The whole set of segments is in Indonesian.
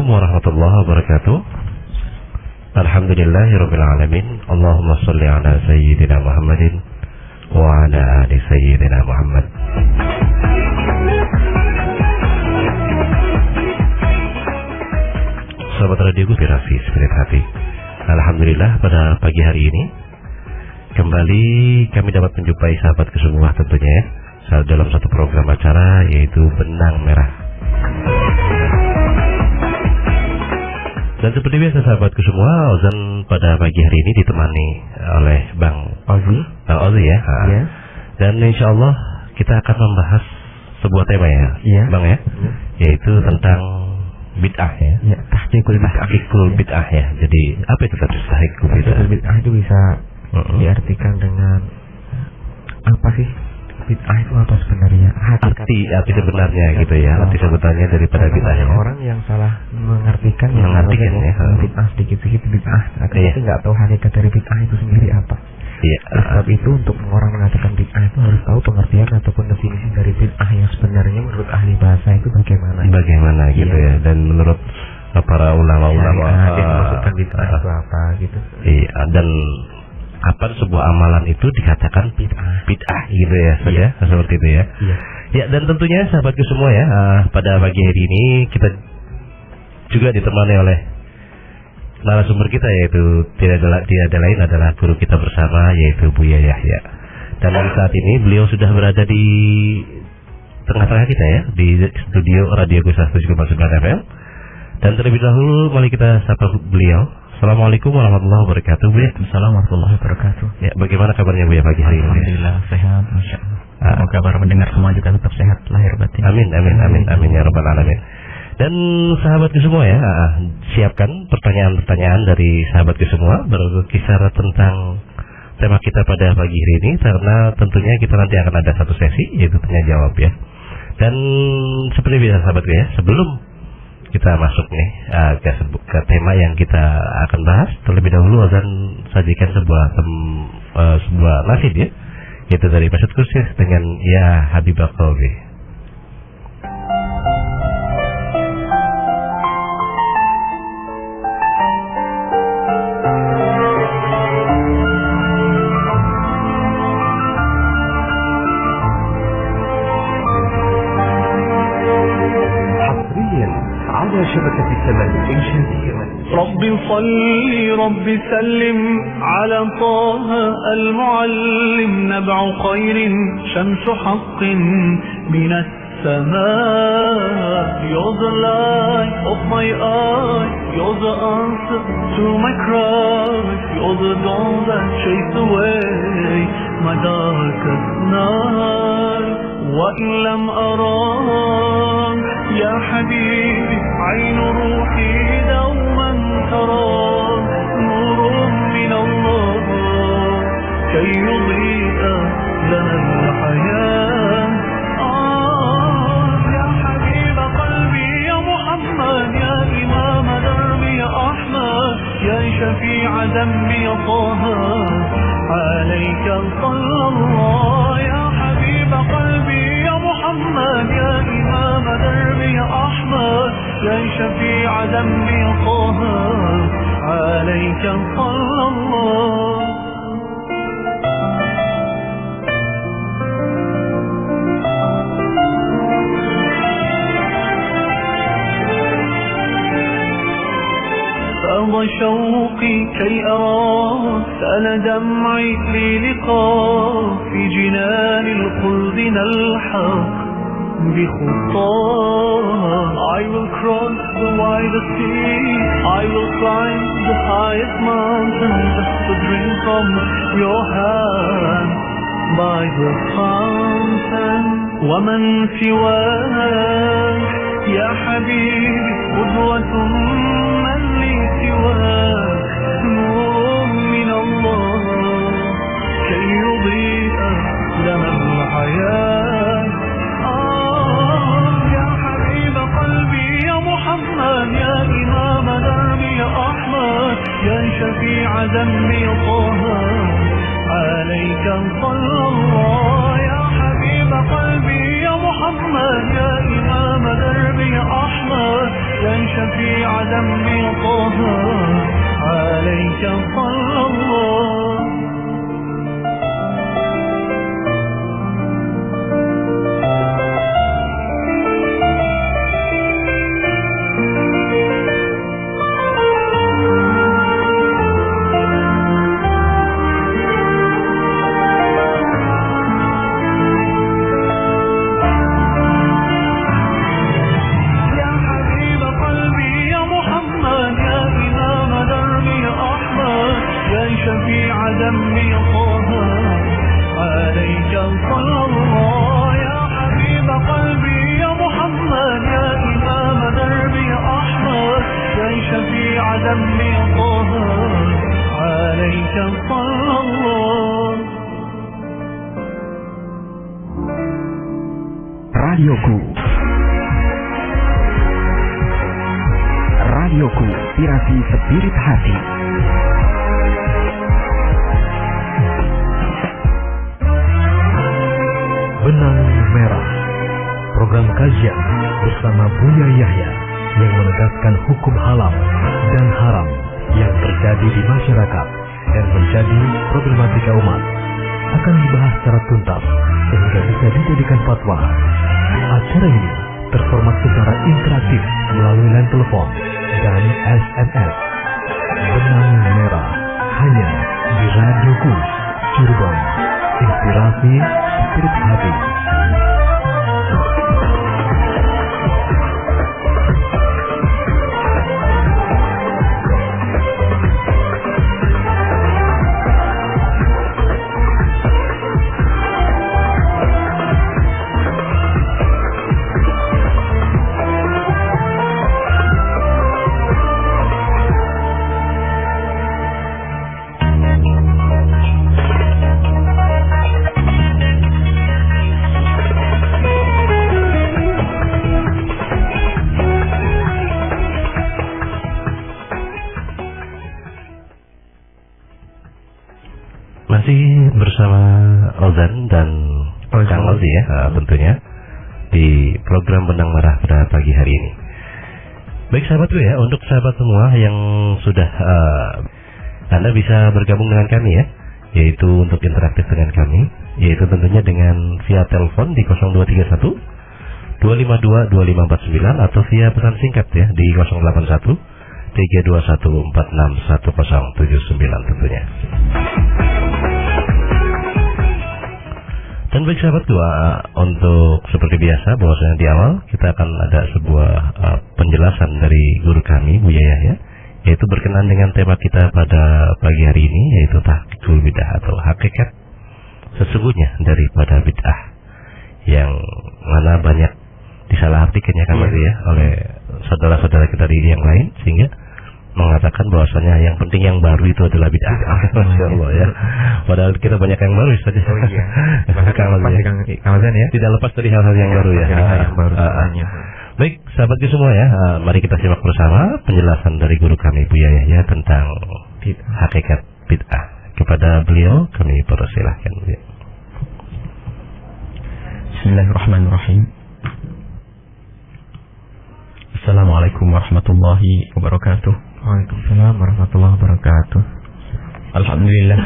warahmatullahi wabarakatuh. Alhamdulillahirabbil alamin. Allahumma shalli ala sayyidina Muhammadin wa ala ali sayyidina Muhammad. Sahabat Radio Inspirasi Spirit Hati. Alhamdulillah pada pagi hari ini kembali kami dapat menjumpai sahabatku semua tentunya ya, dalam satu program acara yaitu Benang Merah. Dan seperti biasa sahabatku semua, Ozan pada pagi hari ini ditemani oleh Bang Ozi ya. Yeah. Dan insya Allah kita akan membahas sebuah tema ya, Bang ya, yaitu tentang bid'ah ya. Ya, tahqiqul bid'ah ya. Jadi apa itu tadi tahqiqul bid'ah? Tahqiqul bid'ah itu bisa diartikan dengan apa sih? Bid'ah itu apa sebenarnya? Arti sebenarnya gitu ya. Arti sebutannya daripada bid'ah ya. Orang yang salah mengartikan ya. Bid'ah sedikit-sedikit bid'ah. Akhirnya nggak tahu hakikat dari bid'ah itu sendiri apa. Iya. Sebab itu untuk orang mengatakan bid'ah itu harus tahu pengertian ataupun definisi dari bid'ah yang sebenarnya menurut ahli bahasa itu bagaimana. Bagaimana gitu ya. Dan menurut para ulama-ulama yang maksudkan bid'ah itu apa gitu. Iya. Dan apa sebuah amalan itu dikatakan bid'ah gitu ya saja seperti itu ya. Iya. Ya, dan tentunya sahabatku semua ya, pada pagi hari ini kita juga ditemani oleh narasumber kita yaitu tidak ada lain adalah guru kita bersama yaitu Buya Yahya. Dan saat ini beliau sudah berada di tengah-tengah kita ya di studio Radio Gusta 7,9 FM. Dan terlebih dahulu mari kita sapa beliau. Assalamualaikum warahmatullahi wabarakatuh, Bu. Assalamualaikum warahmatullahi wabarakatuh. Ya, bagaimana kabarnya Bu ya pagi hari ini? Alhamdulillah sehat, Masya Allah. Semoga para pendengar semua juga tetap sehat lahir batin. Amin ya rabbal alamin. Dan sahabatku semua ya, siapkan pertanyaan-pertanyaan dari sahabatku semua berkisar tentang tema kita pada pagi hari ini, karena tentunya kita nanti akan ada satu sesi yaitu tanya jawab ya. Dan seperti biasa sahabatku ya, sebelum kita masuk nih ke tema yang kita akan bahas, terlebih dahulu akan sajikan sebuah nasid ya, yaitu dari Masjid Kursi dengan Ya Habibah Qalbi. شبكة الثمن الإنشادية. رب صل رب سلم على طه المعلم نبع خير شمس حق من السماء. You're the light of my eye, you're the answer to my cry, you're the dawn that chased away my darkest night. وإن لم أراك يا حبيبي عين روحي دوما ترى نور من الله كي يضيء لنا الحياة. يا حبيب قلبي يا محمد يا إمام دربي يا أحمد يا شفيع ذنبي يا طه عليك صلى الله. يا حبيب قلبي يا محمد يا إمام دربي يا أحمد يا شفيع ذنبي يا طه عليك صلى الله. فأضى شوقي كي أراك سأل دمعي لي لقاء في جنان الخلد نلحق بخطاه. I will cross the widest sea, I will climb the highest mountain just to drink from your hand by the fountain. ومن سواك يا حبيبي قدوة من لي سواك نور من الله كي يضيء لنا الحياة. يا حبيب قلبي يا محمد يا إمام دربي يا أحمد يا شفيع ذنبي يا طه عليك صلى الله. يا حبيب قلبي يا محمد يا إمام دربي يا أحمد يا شفيع ذنبي طه عليك صلى الله. شفيع ذنبي طه عليك صلى الله. يا حبيب قلبي يا محمد يا إمام دربي أحمد يا شفيع ذنبي طه عليك صلى الله. Radioku, radioku, inspirasi spirit hati. Benang Merah, program kajian bersama Buya Yahya yang menegaskan hukum halal dan haram yang terjadi di masyarakat dan menjadi problematika umat akan dibahas secara tuntas sehingga bisa dijadikan fatwa. Acara ini terformat secara interaktif melalui line telepon dan SMS. Benang Merah hanya di Radioku, Cirebon, inspirasi spirit hati. Masih bersama Ozan dan Kang Ozi ya, tentunya di program Benang Merah pada pagi hari ini. Baik sahabatku ya, untuk sahabat semua yang sudah Anda bisa bergabung dengan kami ya, yaitu untuk interaktif dengan kami, yaitu tentunya dengan via telepon di 0231 252 2549 atau via pesan singkat ya di 081 321 461079 tentunya. Dan baik sahabatku, untuk seperti biasa bahwasanya di awal kita akan ada sebuah penjelasan dari guru kami Buya Yahya, yaitu berkenaan dengan tema kita pada pagi hari ini, yaitu tahqiqul bid'ah atau hakikat sesungguhnya daripada bid'ah, yang mana banyak disalahartikannya kan ya oleh saudara-saudara kita di yang lain, sehingga mengatakan bahwasanya yang penting yang baru itu adalah bid'ah. Masya Allah ya. Padahal kita banyak yang baru saja. Oh iya. Kang Ozan ya. Tidak lepas dari hal-hal yang baru ya. Yang baru. Baik, sahabatku semua ya. Mari kita simak bersama penjelasan dari guru kami Buya Yahya tentang hakikat bid'ah. Kepada beliau kami persilahkan. Bismillahirrahmanirrahim. Assalamualaikum warahmatullahi wabarakatuh. Waalaikumsalam warahmatullahi wabarakatuh. Alhamdulillah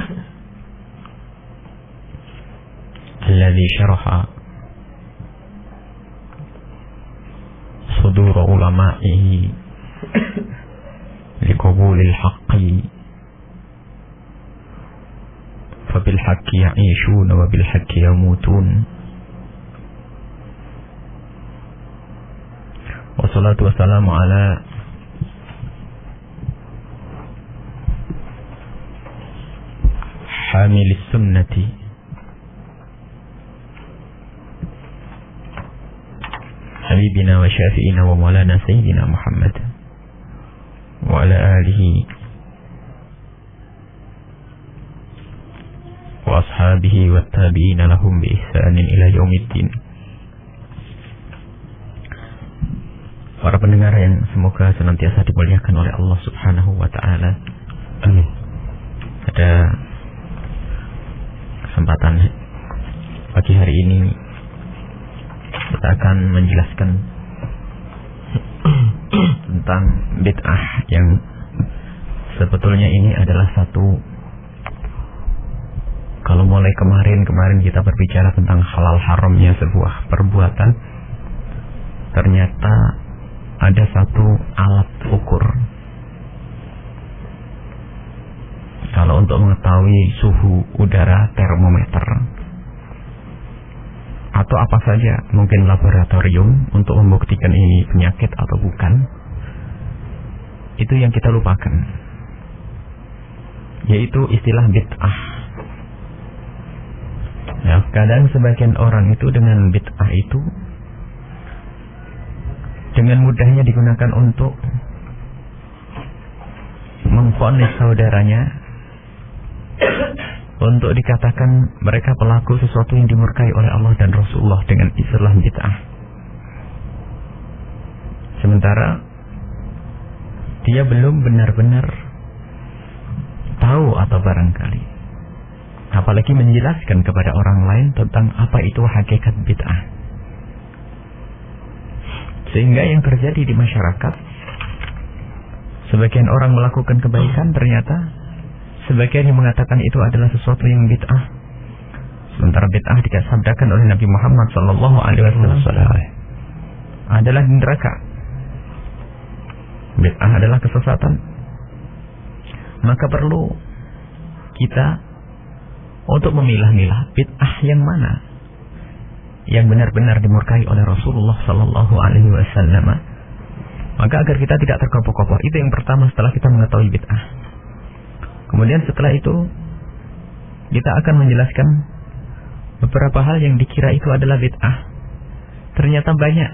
alladzi syaraha sudur ulama'ihi liqabulil haqqi fabil haqqi ya'ishuna wa bil haqqi yamutun. Wassalatu wassalamu ala hamilis sunnati habibina wa syafi'ina wa maulana sayyidina Muhammad wa ala alihi wa ashabihi wa tabi'ina lahum bi ihsanin ila yaumiddin. Para pendengar yang semoga senantiasa dimuliakan oleh Allah Subhanahu wa taala. Amin. Pada kesempatan pagi hari ini kita akan menjelaskan tentang bid'ah yang sebetulnya ini adalah satu, kalau mulai kemarin kita berbicara tentang halal haramnya sebuah perbuatan, ternyata ada satu alat ukur. Kalau untuk mengetahui suhu udara, termometer atau apa saja, mungkin laboratorium untuk membuktikan ini penyakit atau bukan, itu yang kita lupakan, yaitu istilah bid'ah. Ya, kadang sebagian orang itu dengan bid'ah itu dengan mudahnya digunakan untuk memvonis saudaranya, untuk dikatakan mereka pelaku sesuatu yang dimurkai oleh Allah dan Rasulullah dengan istilah bid'ah. Sementara dia belum benar-benar tahu atau barangkali apalagi menjelaskan kepada orang lain tentang apa itu hakikat bid'ah. Sehingga yang terjadi di masyarakat, sebagian orang melakukan kebaikan, ternyata sebagian yang mengatakan itu adalah sesuatu yang bid'ah. Sementara bid'ah disabdakan oleh Nabi Muhammad SAW adalah neraka. Bid'ah adalah kesesatan. Maka perlu kita untuk memilah-milah bid'ah yang mana yang benar-benar dimurkai oleh Rasulullah SAW. Maka agar kita tidak terkopoh-kopoh, itu yang pertama setelah kita mengetahui bid'ah. Kemudian setelah itu kita akan menjelaskan beberapa hal yang dikira itu adalah bid'ah, ternyata banyak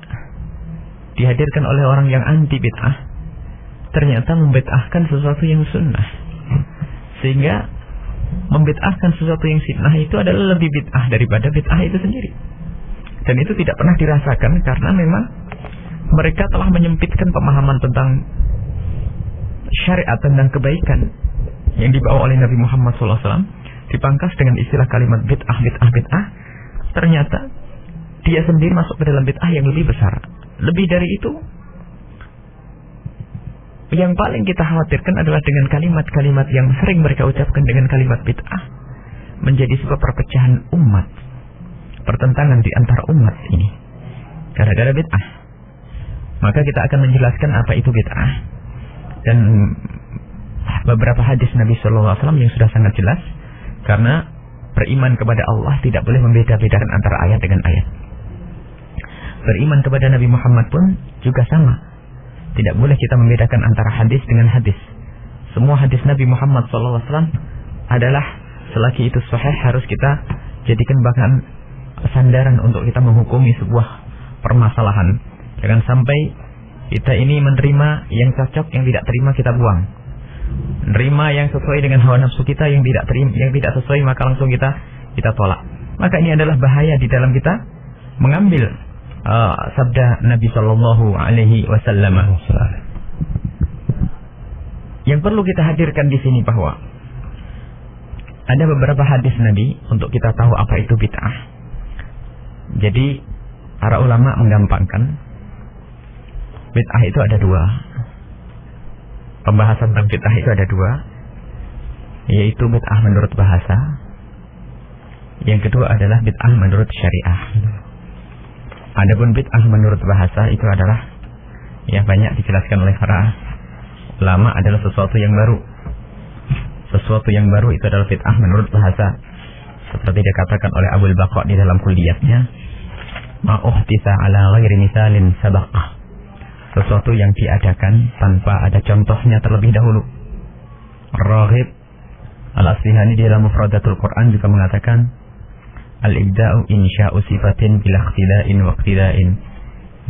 dihadirkan oleh orang yang anti bid'ah, ternyata membid'ahkan sesuatu yang sunnah. Sehingga membid'ahkan sesuatu yang sunnah itu adalah lebih bid'ah daripada bid'ah itu sendiri. Dan itu tidak pernah dirasakan karena memang mereka telah menyempitkan pemahaman tentang syariat, tentang kebaikan yang dibawa oleh Nabi Muhammad SAW, dipangkas dengan istilah kalimat bid'ah. Ternyata dia sendiri masuk ke dalam bid'ah yang lebih besar. Lebih dari itu, yang paling kita khawatirkan adalah dengan kalimat-kalimat yang sering mereka ucapkan dengan kalimat bid'ah menjadi sebuah perpecahan umat, pertentangan di antara umat ini gara-gara bid'ah. Maka kita akan menjelaskan apa itu bid'ah dan beberapa hadis Nabi SAW yang sudah sangat jelas, karena beriman kepada Allah tidak boleh membeda-bedakan antara ayat dengan ayat. Beriman kepada Nabi Muhammad pun juga sama, tidak boleh kita membedakan antara hadis dengan hadis. Semua hadis Nabi Muhammad SAW adalah, selagi itu sahih, harus kita jadikan bahkan sandaran untuk kita menghukumi sebuah permasalahan. Jangan sampai kita ini menerima yang cocok, yang tidak terima kita buang. Menerima yang sesuai dengan hawa nafsu kita, yang tidak terima, yang tidak sesuai maka langsung kita tolak. Maka ini adalah bahaya di dalam kita mengambil sabda Nabi Sallallahu Alaihi Wasallam. Yang perlu kita hadirkan di sini bahwa ada beberapa hadis Nabi untuk kita tahu apa itu bid'ah. Jadi para ulama menggampangkan, bid'ah itu ada dua. Pembahasan tentang bid'ah itu ada dua, yaitu bid'ah menurut bahasa. Yang kedua adalah bid'ah menurut syariah. Adapun bid'ah menurut bahasa itu adalah, ya banyak dijelaskan oleh para ulama, adalah sesuatu yang baru. Sesuatu yang baru itu adalah bid'ah menurut bahasa. Seperti dikatakan oleh Abul Baqa di dalam kuliahnya, ma uhtisa ala ghairi misalin sabaqah. Sesuatu yang diadakan tanpa ada contohnya terlebih dahulu. Raghib Al-Asfihani di dalam Mufradatul Quran juga mengatakan, al-ibda'u insya'u sifatin bila iqtida'in wa iqtida'in.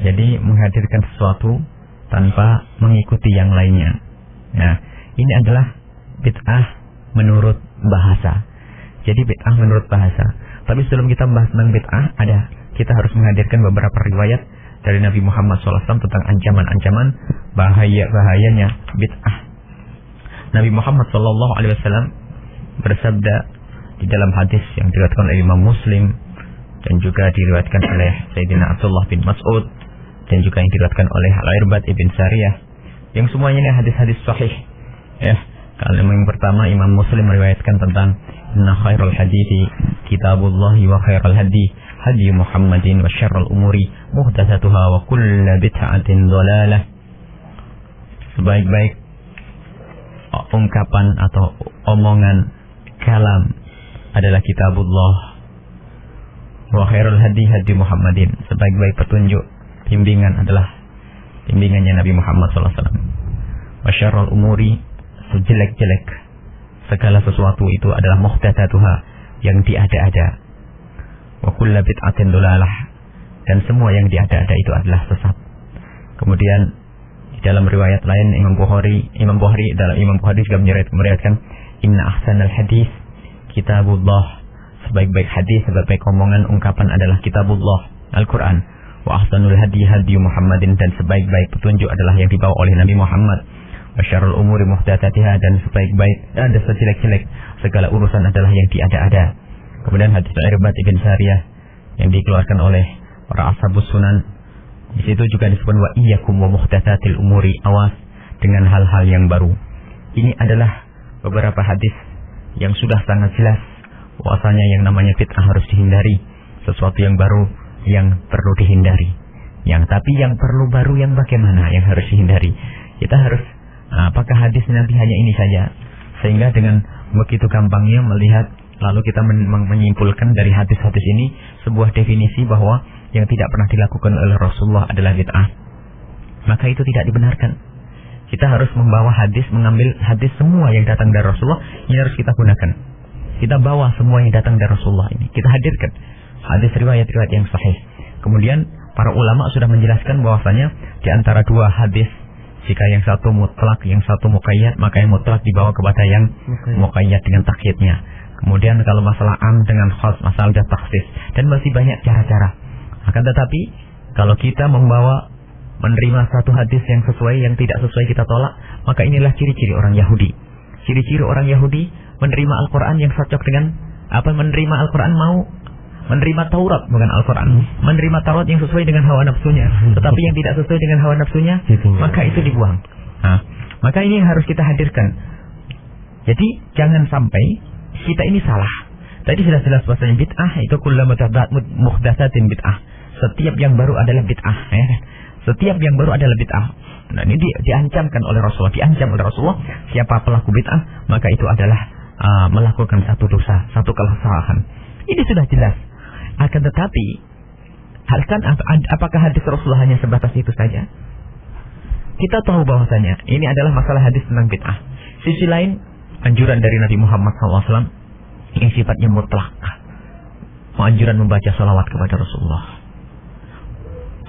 Jadi menghadirkan sesuatu tanpa mengikuti yang lainnya. Nah, ini adalah bid'ah menurut bahasa. Jadi bid'ah menurut bahasa. Tapi sebelum kita membahas tentang bid'ah, kita harus menghadirkan beberapa riwayat dari Nabi Muhammad SAW tentang ancaman-ancaman bahayanya bid'ah. Nabi Muhammad SAW bersabda di dalam hadis yang diriwayatkan oleh Imam Muslim dan juga diriwayatkan oleh Sayyidina Abdullah bin Mas'ud dan juga yang diriwayatkan oleh Al-Irbad ibn Sariyah, yang semuanya ini hadis-hadis sahih. Ya, kalau yang pertama Imam Muslim meriwayatkan tentang inna khairul hadithi kitabullah wa khairul hadi hadi Muhammadin wa syarrul umuri muhdatsatuha wa kullu bid'atin dhalalah. Sebaik-baik ungkapan atau omongan kalam adalah kitabullah, wa khairul hadi hadi Muhammadin, sebaik-baik petunjuk bimbingan adalah bimbingannya Nabi Muhammad SAW. Wa syarrul umuri, sejelek-jelek segala sesuatu itu adalah muhdatsatuha, yang diada-ada. Wa kullu bid'atin dhalalah, dan semua yang diada-ada itu adalah sesat. Kemudian dalam riwayat lain Imam Bukhari juga meriwayatkan inna ahsanal hadis kitabullah, sebaik-baik hadis, sebaik-baik omongan ungkapan adalah kitabullah, Al-Quran. Wa ahsanul hadi hadi Muhammadin, dan sebaik-baik petunjuk adalah yang dibawa oleh Nabi Muhammad. Wa syarrul umuri muhdatsatiha, dan sebaik-baik ada sejelek-jelek segala urusan adalah yang diada-ada. Kemudian hadis Al-Irbad ibn Sariyah yang dikeluarkan oleh para ashabus sunan, di situ juga disebut wa iyyakum wa muhdatsatil umuri, awas dengan hal-hal yang baru. Ini adalah beberapa hadis yang sudah sangat jelas bahwasanya yang namanya bid'ah harus dihindari, sesuatu yang baru yang perlu dihindari. Tapi yang perlu baru yang bagaimana yang harus dihindari? Kita harus apakah hadis Nabi hanya ini saja, sehingga dengan begitu gampangnya melihat lalu kita menyimpulkan dari hadis-hadis ini sebuah definisi bahwa yang tidak pernah dilakukan oleh Rasulullah adalah bid'ah, maka itu tidak dibenarkan. Kita harus membawa hadis, mengambil hadis semua yang datang dari Rasulullah, ini harus kita gunakan. Kita bawa semua yang datang dari Rasulullah ini, kita hadirkan hadis riwayat-riwayat yang sahih. Kemudian para ulama sudah menjelaskan bahwasanya di antara dua hadis, jika yang satu mutlak, yang satu muqayyad, maka yang mutlak dibawa kepada yang muqayyad dengan takyidnya. Kemudian kalau masalah am dengan khas, masalah takhsis, dan masih banyak cara-cara. Akan tetapi kalau kita menerima satu hadis yang sesuai, yang tidak sesuai kita tolak, maka inilah ciri-ciri orang Yahudi. Ciri-ciri orang Yahudi menerima Al-Quran yang cocok dengan menerima Al-Quran, mau menerima Taurat bukan Al-Quran, menerima Taurat yang sesuai dengan hawa nafsunya, tetapi yang tidak sesuai dengan hawa nafsunya, maka itu dibuang. Maka ini yang harus kita hadirkan. Jadi jangan sampai kita ini salah. Tadi sudah jelas bahasanya bid'ah itu kullu muhdatsatin bid'ah. Setiap yang baru adalah bid'ah, ya. Setiap yang baru adalah bid'ah. Nah, ini diancamkan oleh Rasulullah, diancam oleh Rasulullah, siapa pelaku bid'ah, maka itu adalah melakukan satu dosa, satu kesalahan. Ini sudah jelas. Akan tetapi, apakah hadis Rasulullah hanya sebatas itu saja? Kita tahu bahwasanya ini adalah masalah hadis tentang bid'ah. Sisi lain, anjuran dari Nabi Muhammad SAW yang sifatnya mutlak, anjuran membaca salawat kepada Rasulullah,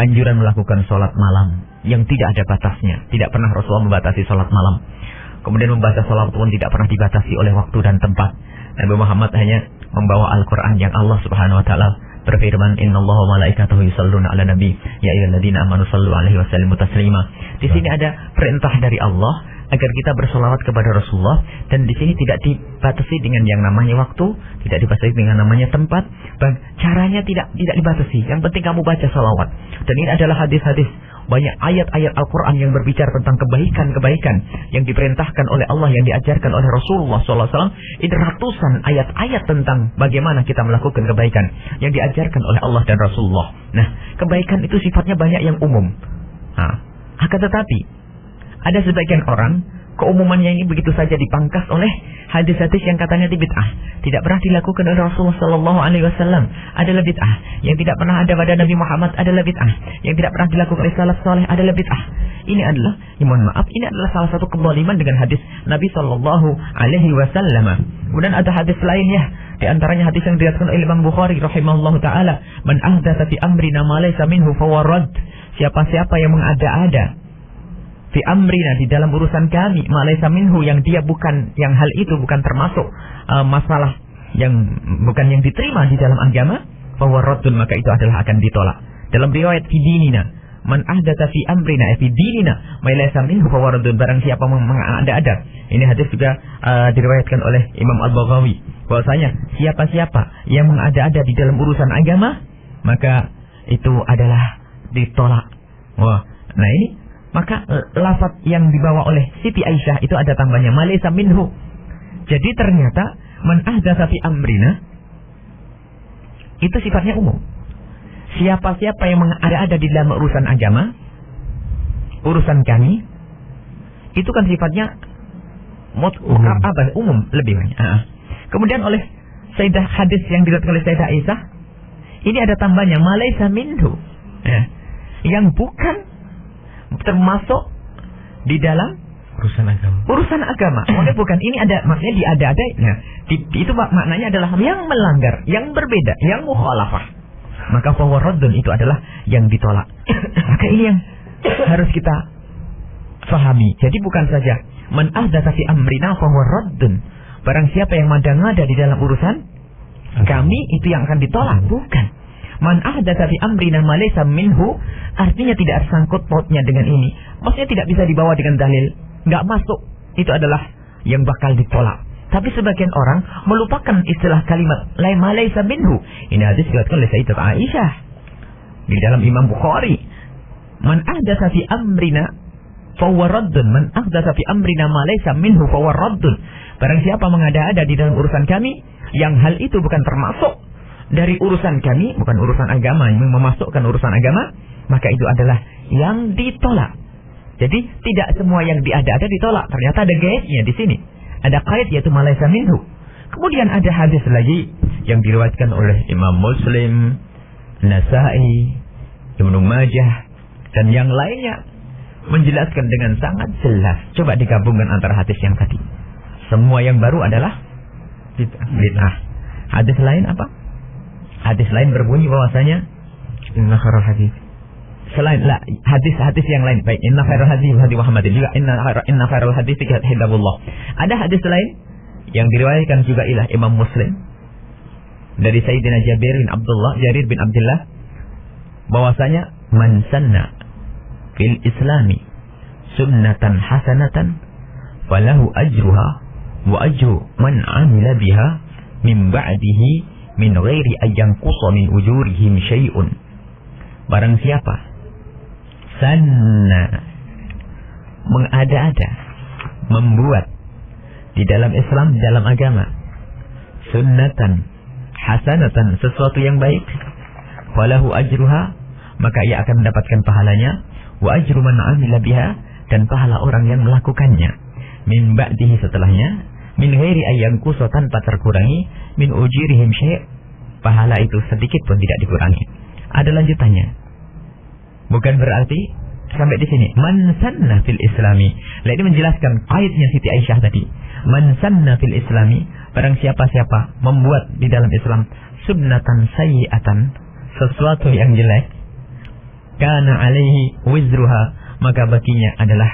anjuran melakukan sholat malam yang tidak ada batasnya, tidak pernah Rasulullah membatasi sholat malam. Kemudian membaca salawat pun tidak pernah dibatasi oleh waktu dan tempat. Nabi Muhammad hanya membawa Al-Quran yang Allah Subhanahu Wa Taala berfirman, Innallaha wa malaikatahu yusholluna ala nabi ya ayyuhalladzina amanu shallu alaihi wa sallimu taslima. Di sini ada perintah dari Allah agar kita bersolawat kepada Rasulullah, dan di sini tidak dibatasi dengan yang namanya waktu, tidak dibatasi dengan namanya tempat, caranya tidak dibatasi. Yang penting kamu baca salawat. Dan ini adalah hadis-hadis, banyak ayat-ayat Al-Quran yang berbicara tentang kebaikan-kebaikan yang diperintahkan oleh Allah, yang diajarkan oleh Rasulullah SAW. Ini ratusan ayat-ayat tentang bagaimana kita melakukan kebaikan yang diajarkan oleh Allah dan Rasulullah. Nah, kebaikan itu sifatnya banyak yang umum. Akan tetapi ada sebagian orang, keumumannya ini begitu saja dipangkas oleh hadis-hadis yang katanya bid'ah. Tidak pernah dilakukan oleh Rasulullah Sallallahu Alaihi Wasallam adalah bid'ah. Yang tidak pernah ada pada Nabi Muhammad adalah bid'ah. Yang tidak pernah dilakukan oleh salaf saleh adalah bid'ah. Ini adalah, mohon maaf, ini adalah salah satu kezaliman dengan hadis Nabi Sallallahu Alaihi Wasallam. Kemudian ada hadis lainnya, di antaranya hadis yang diriwayatkan oleh Imam Bukhari rahimahullahu taala, "Man ahdatsa fi amrina ma laysa minhu fa huwa radd." Siapa-siapa yang mengada-ada fi amrina, di dalam urusan kami, malaysa minhu, yang dia bukan, yang hal itu bukan termasuk masalah yang bukan yang diterima di dalam agama, fa huwa raddun, maka itu adalah akan ditolak. Dalam riwayat fi dinina, man ahdatsa fi amrina fi dinina malaysa minhu fa huwa raddun, barang siapa mengada-ada. Ini hadis juga diriwayatkan oleh Imam Al-Baghawi, bahwasanya siapa-siapa yang mengada-ada di dalam urusan agama, maka itu adalah ditolak. Wah, nah ini maka lafaz yang dibawa oleh Siti Aisyah itu ada tambahnya malaysa minhu. Jadi ternyata man ahdatsa fi amrina itu sifatnya umum. Siapa-siapa yang ada di dalam urusan agama, urusan kami, itu kan sifatnya umum lebih banyak. Kemudian oleh Sayyidah hadis yang diriwayatkan oleh Sayyidah Aisyah, ini ada tambahnya malaysa minhu. Yang bukan termasuk di dalam urusan agama. Maksudnya bukan ini ada, maksudnya diada-ada. Itu maknanya adalah yang melanggar, yang berbeda, yang mukhalafah. Maka fahuwa raddun itu adalah yang ditolak. Maka ini yang harus kita fahami. Jadi bukan saja man ahdatsa fi amrina fahuwa raddun. Barang siapa yang ngada-ngada di dalam urusan kami itu yang akan ditolak. Bukan. Man ahdatsa fi amrina ma laysa minhu, artinya tidak sangkut pautnya dengan ini. Maksudnya tidak bisa dibawa dengan dalil, enggak masuk. Itu adalah yang bakal ditolak. Tapi sebagian orang melupakan istilah kalimat ma laysa minhu. Ini hadis diriwayatkan oleh Sayyidah Aisyah di dalam Imam Bukhari. Man ahdatsa fi amrina fahuwa raddun. Man ahdatsa fi amrina ma laysa minhu fahuwa raddun. Barang siapa mengada-ada di dalam urusan kami yang hal itu bukan termasuk dari urusan kami, bukan urusan agama, yang memasukkan urusan agama, maka itu adalah yang ditolak. Jadi tidak semua yang diada-ada ditolak. Ternyata ada gaitnya di sini. Ada kait yaitu malaysa minhu. Kemudian ada hadis lagi yang diriwayatkan oleh Imam Muslim, Nasa'i, Ibnu Majah dan yang lainnya menjelaskan dengan sangat jelas. Coba digabungkan antara hadis yang tadi. Semua yang baru adalah bid'ah. Hadis lain apa? Hadis lain berbunyi bahwasanya inna khairal hadis. Selain hadis-hadis yang lain, baik inna khairal hadis hadis Muhammadin, juga inna khairal hadis kitabullah. Ada hadis lain yang diriwayatkan juga oleh Imam Muslim dari Sayyidina Jarir bin Abdullah bahwasanya man sanna fil islami sunnatan hasanatan falahu ajruha wa ajru man amila biha min ba'dihi min ghairi ayyanqusa min ujurihim syai'un. Barang siapa sanna mengada-ada, membuat di dalam Islam, dalam agama sunnatan hasanatan, sesuatu yang baik, falahu ajruha, maka ia akan mendapatkan pahalanya, wa ajru man amila biha, dan pahala orang yang melakukannya, min ba'dihi, setelahnya, min ghairi ayyanqusa, tanpa terkurangi, min ujirihim syai', pahala itu sedikit pun tidak dikurangi. Ada lanjutannya. Bukan berarti sampai di sini. Man sanna fil islami. Nah, ini menjelaskan kaidnya Siti Aisyah tadi. Man sanna fil islami, barang siapa-siapa membuat di dalam Islam sunnatan sayyi'atan, sesuatu yang jelek, kana alaihi wizruha, maka baginya adalah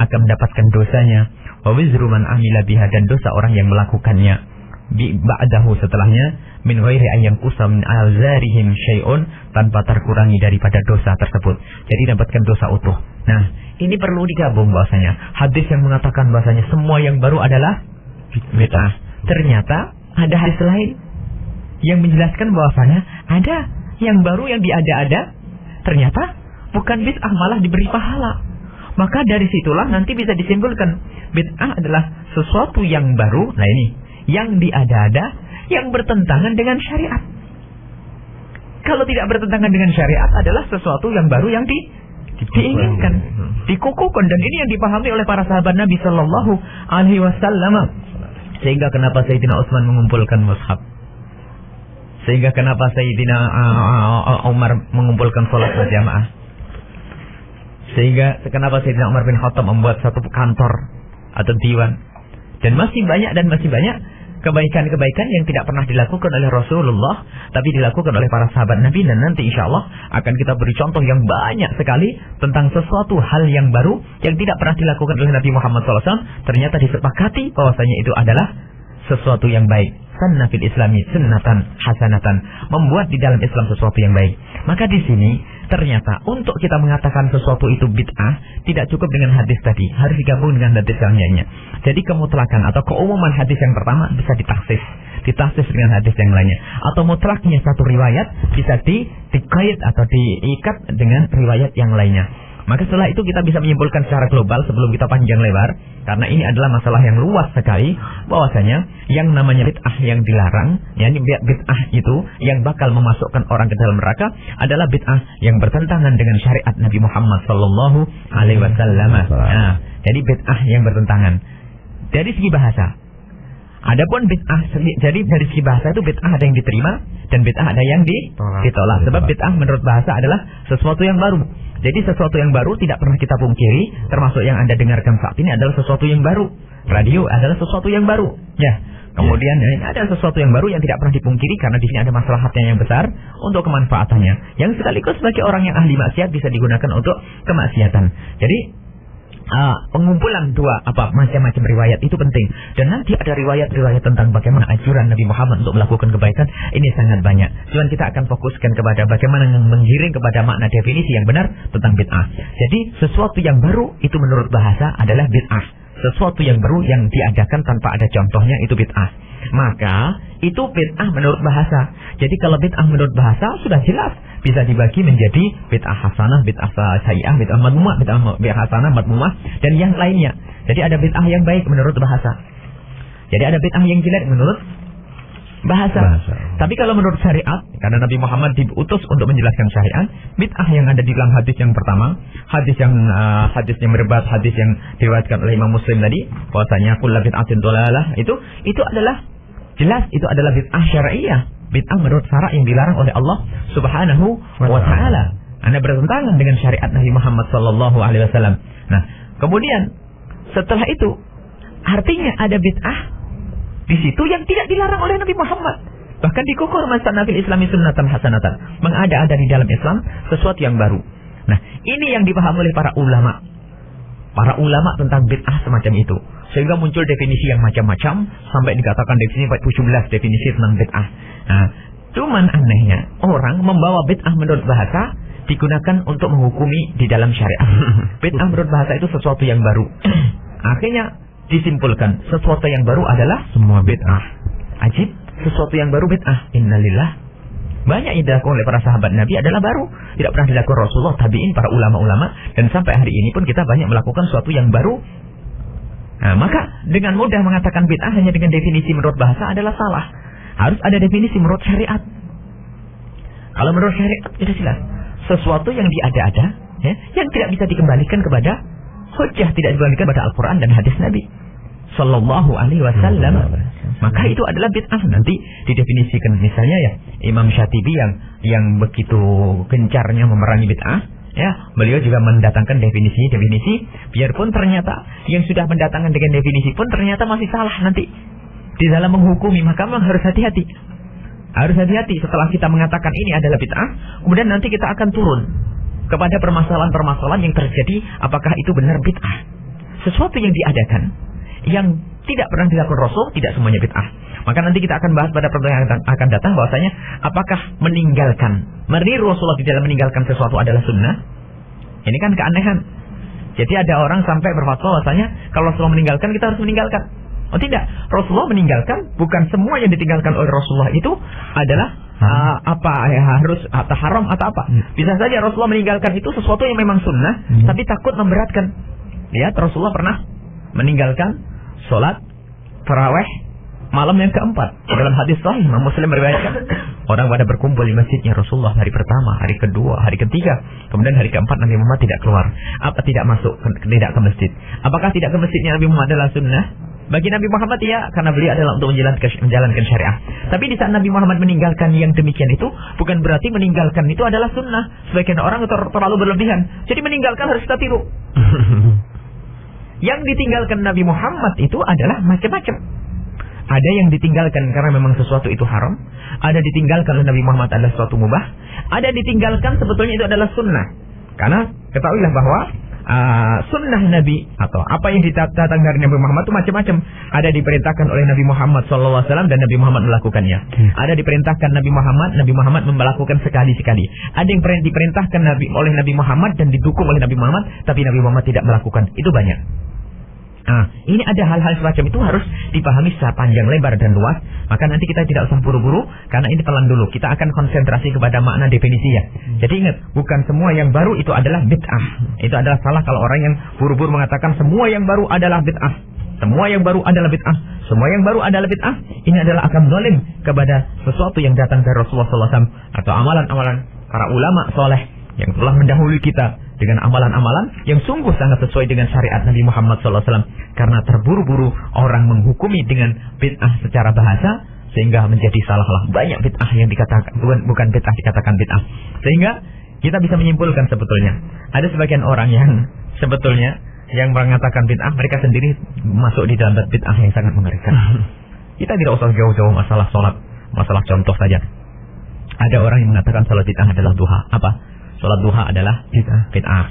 akan mendapatkan dosanya, wa wizru man amila biha, dan dosa orang yang melakukannya, ba'dahu, setelahnya, min ghairi ayyanqusa min alzarihim syai'un, tanpa terkurangi daripada dosa tersebut. Jadi dapatkan dosa utuh. Nah, ini perlu digabung bahwasanya hadis yang mengatakan bahwasanya semua yang baru adalah bid'ah. Ternyata ada hadis lain yang menjelaskan bahwasanya ada yang baru yang diada-ada, ternyata bukan bid'ah, malah diberi pahala. Maka dari situlah nanti bisa disimpulkan bid'ah adalah sesuatu yang baru. Nah, ini yang diada-ada, yang bertentangan dengan syariat. Kalau tidak bertentangan dengan syariat adalah sesuatu yang baru yang diinginkan, dikukuhkan, dan ini yang dipahami oleh para sahabat Nabi Sallallahu Alaihi Wasallam. Sehingga kenapa Sayyidina Utsman mengumpulkan mushaf? Sehingga kenapa Sayyidina Umar mengumpulkan salat berjamaah? Sehingga kenapa Sayyidina Umar bin Khattab membuat satu kantor atau diwan? Dan masih banyak kebaikan-kebaikan yang tidak pernah dilakukan oleh Rasulullah, tapi dilakukan oleh para sahabat Nabi. Dan nanti insya Allah akan kita beri contoh yang banyak sekali tentang sesuatu hal yang baru yang tidak pernah dilakukan oleh Nabi Muhammad SAW, ternyata disepakati bahwasanya itu adalah sesuatu yang baik. Sanna fil islami sunnatan hasanatan, membuat di dalam Islam sesuatu yang baik. Maka di sini ternyata untuk kita mengatakan sesuatu itu bid'ah tidak cukup dengan hadis tadi, harus digabung dengan hadis yang lainnya. Jadi kemutlakan atau keumuman hadis yang pertama bisa ditaksis, ditafsir dengan hadis yang lainnya. Atau mutlaknya satu riwayat bisa dikait atau diikat dengan riwayat yang lainnya. Maka setelah itu kita bisa menyimpulkan secara global sebelum kita panjang lebar, karena ini adalah masalah yang luas sekali, bahwasanya yang namanya bid'ah yang dilarang, yakni bid'ah itu yang bakal memasukkan orang ke dalam neraka adalah bid'ah yang bertentangan dengan syariat Nabi Muhammad sallallahu alaihi wasallam. Nah, jadi bid'ah yang bertentangan dari segi bahasa. Adapun bid'ah, jadi dari segi bahasa itu bid'ah ada yang diterima dan bid'ah ada yang ditolak. Sebab bid'ah menurut bahasa adalah sesuatu yang baru. Jadi sesuatu yang baru tidak pernah kita pungkiri, termasuk yang Anda dengarkan saat ini adalah sesuatu yang baru. Radio adalah sesuatu yang baru. Ya. Kemudian ini ada sesuatu yang baru yang tidak pernah dipungkiri karena di sini ada maslahatnya yang besar untuk kemanfaatannya. Yang sekaligus sebagai orang yang ahli maksiat bisa digunakan untuk kemaksiatan. Jadi pengumpulan macam-macam riwayat itu penting. Dan nanti ada riwayat-riwayat tentang bagaimana anjuran Nabi Muhammad untuk melakukan kebaikan. Ini sangat banyak. Cuman kita akan fokuskan kepada bagaimana menggiring kepada makna definisi yang benar tentang bid'ah. Jadi sesuatu yang baru itu menurut bahasa adalah bid'ah. Sesuatu yang baru yang diadakan tanpa ada contohnya itu bid'ah. Maka itu bid'ah menurut bahasa. Jadi kalau bid'ah menurut bahasa sudah jelas bisa dibagi menjadi bid'ah hasanah, bid'ah sayyi'ah, bid'ah madmumah, bid'ah hasanah, madmumah, dan yang lainnya. Jadi ada bid'ah yang baik menurut bahasa. Jadi ada bid'ah yang jelek menurut bahasa. Tapi kalau menurut syariat, karena Nabi Muhammad diutus untuk menjelaskan syariat, bid'ah yang ada di dalam hadis yang pertama, hadis yang berbat, hadis yang diriwayatkan oleh Imam Muslim tadi, bahwasanya kullu bid'atin dhalalah, itu adalah jelas itu adalah bid'ah syar'iyyah. Bid'ah menurut syarak yang dilarang oleh Allah Subhanahu wa taala. Anda bertentangan dengan syariat Nabi Muhammad sallallahu alaihi wasallam. Nah, kemudian setelah itu artinya ada bid'ah di situ yang tidak dilarang oleh Nabi Muhammad. Bahkan dikukur masanna fil islami sunnatan hasanatan. Mengada-ada di dalam Islam sesuatu yang baru. Nah, ini yang dipahami oleh para ulama. Para ulama tentang bid'ah semacam itu. Sehingga muncul definisi yang macam-macam sampai dikatakan definisi 17 definisi tentang bid'ah. Nah, cuman anehnya orang membawa bid'ah menurut bahasa digunakan untuk menghukumi di dalam syariat. Bid'ah menurut bahasa itu sesuatu yang baru. Akhirnya disimpulkan sesuatu yang baru adalah semua bid'ah. Ajib, sesuatu yang baru bid'ah. Innalillah. Banyak yang dilakukan oleh para sahabat Nabi adalah baru. Tidak pernah dilakukan Rasulullah, tabi'in, para ulama-ulama. Dan sampai hari ini pun kita banyak melakukan sesuatu yang baru. Nah, maka dengan mudah mengatakan bid'ah hanya dengan definisi menurut bahasa adalah salah. Harus ada definisi menurut syariat. Kalau menurut syariat sudah jelas. Sesuatu yang diada-ada, ya, yang tidak bisa dikembalikan kepada hujjah, tidak dikembalikan kepada Al-Quran dan hadis Nabi Sallallahu alaihi wasallam. Maka itu adalah bid'ah. Nanti didefinisikan misalnya ya Imam Syatibi yang begitu gencarnya memerangi bid'ah, ya, beliau juga mendatangkan definisi. Biarpun ternyata yang sudah mendatangkan dengan definisi pun ternyata masih salah nanti di dalam menghukumi. Maka memang harus hati-hati. Harus hati-hati setelah kita mengatakan ini adalah bid'ah, kemudian nanti kita akan turun kepada permasalahan-permasalahan yang terjadi. Apakah itu benar bid'ah? Sesuatu yang diadakan yang tidak pernah dilakukan Rasul, tidak semuanya bid'ah. Maka nanti kita akan bahas pada pertemuan yang akan datang bahwasanya apakah meniru Rasulullah di dalam meninggalkan sesuatu adalah sunnah. Ini kan keanehan. Jadi ada orang sampai berfatwa bahwasanya kalau Rasulullah meninggalkan kita harus meninggalkan. Oh tidak, Rasulullah meninggalkan, bukan semua yang ditinggalkan oleh Rasulullah itu adalah harus atau haram atau apa. Bisa saja Rasulullah meninggalkan itu sesuatu yang memang sunnah, tapi takut memberatkan. Lihat Rasulullah pernah meninggalkan sholat tarawih malam yang keempat. Dalam hadis sahih Imam Muslim meriwayatkan, orang pada berkumpul di masjidnya Rasulullah hari pertama, hari kedua, hari ketiga, kemudian hari keempat Nabi Muhammad tidak keluar. Apa tidak masuk, tidak ke masjid? Apakah tidak ke masjidnya Nabi Muhammad adalah sunnah? Bagi Nabi Muhammad ya, karena beliau adalah untuk menjalankan syariah. Tapi di saat Nabi Muhammad meninggalkan yang demikian itu, bukan berarti meninggalkan itu adalah sunnah. Sebagian orang terlalu berlebihan. Jadi meninggalkan harus kita tiru. Yang ditinggalkan Nabi Muhammad itu adalah macam-macam. Ada yang ditinggalkan karena memang sesuatu itu haram. Ada ditinggalkan oleh Nabi Muhammad adalah sesuatu mubah. Ada ditinggalkan sebetulnya itu adalah sunnah. Karena ketahuilah bahwa sunnah Nabi atau apa yang ditatang dari Nabi Muhammad itu macam-macam. Ada diperintahkan oleh Nabi Muhammad SAW dan Nabi Muhammad melakukannya. Ada diperintahkan Nabi Muhammad melakukan sekali-sekali. Ada yang diperintahkan oleh Nabi Muhammad dan didukung oleh Nabi Muhammad, tapi Nabi Muhammad tidak melakukan. Itu banyak. Ini ada hal-hal semacam itu harus dipahami secara panjang lebar dan luas Maka nanti kita tidak usah buru-buru, karena ini pelan dulu. Kita akan konsentrasi kepada makna definisinya. Jadi ingat, bukan semua yang baru itu adalah bid'ah. Itu adalah salah kalau orang yang buru-buru mengatakan semua yang baru adalah bid'ah. Semua yang baru adalah bid'ah. Semua yang baru adalah bid'ah. Ini adalah akan zalim kepada sesuatu yang datang dari Rasulullah SAW atau amalan-amalan para ulama soleh yang telah mendahului kita dengan amalan-amalan yang sungguh sangat sesuai dengan syariat Nabi Muhammad SAW. Karena terburu-buru orang menghukumi dengan bid'ah secara bahasa, sehingga menjadi salahlah. Banyak bid'ah yang dikatakan, bukan bid'ah dikatakan bid'ah. Sehingga kita bisa menyimpulkan sebetulnya ada sebagian orang yang sebetulnya yang mengatakan bid'ah, mereka sendiri masuk di dalam bid'ah yang sangat mengerikan. Kita tidak usah jauh-jauh masalah sholat, masalah contoh saja. Ada orang yang mengatakan sholat bid'ah adalah duha. Apa? Sholat duha adalah bid'ah.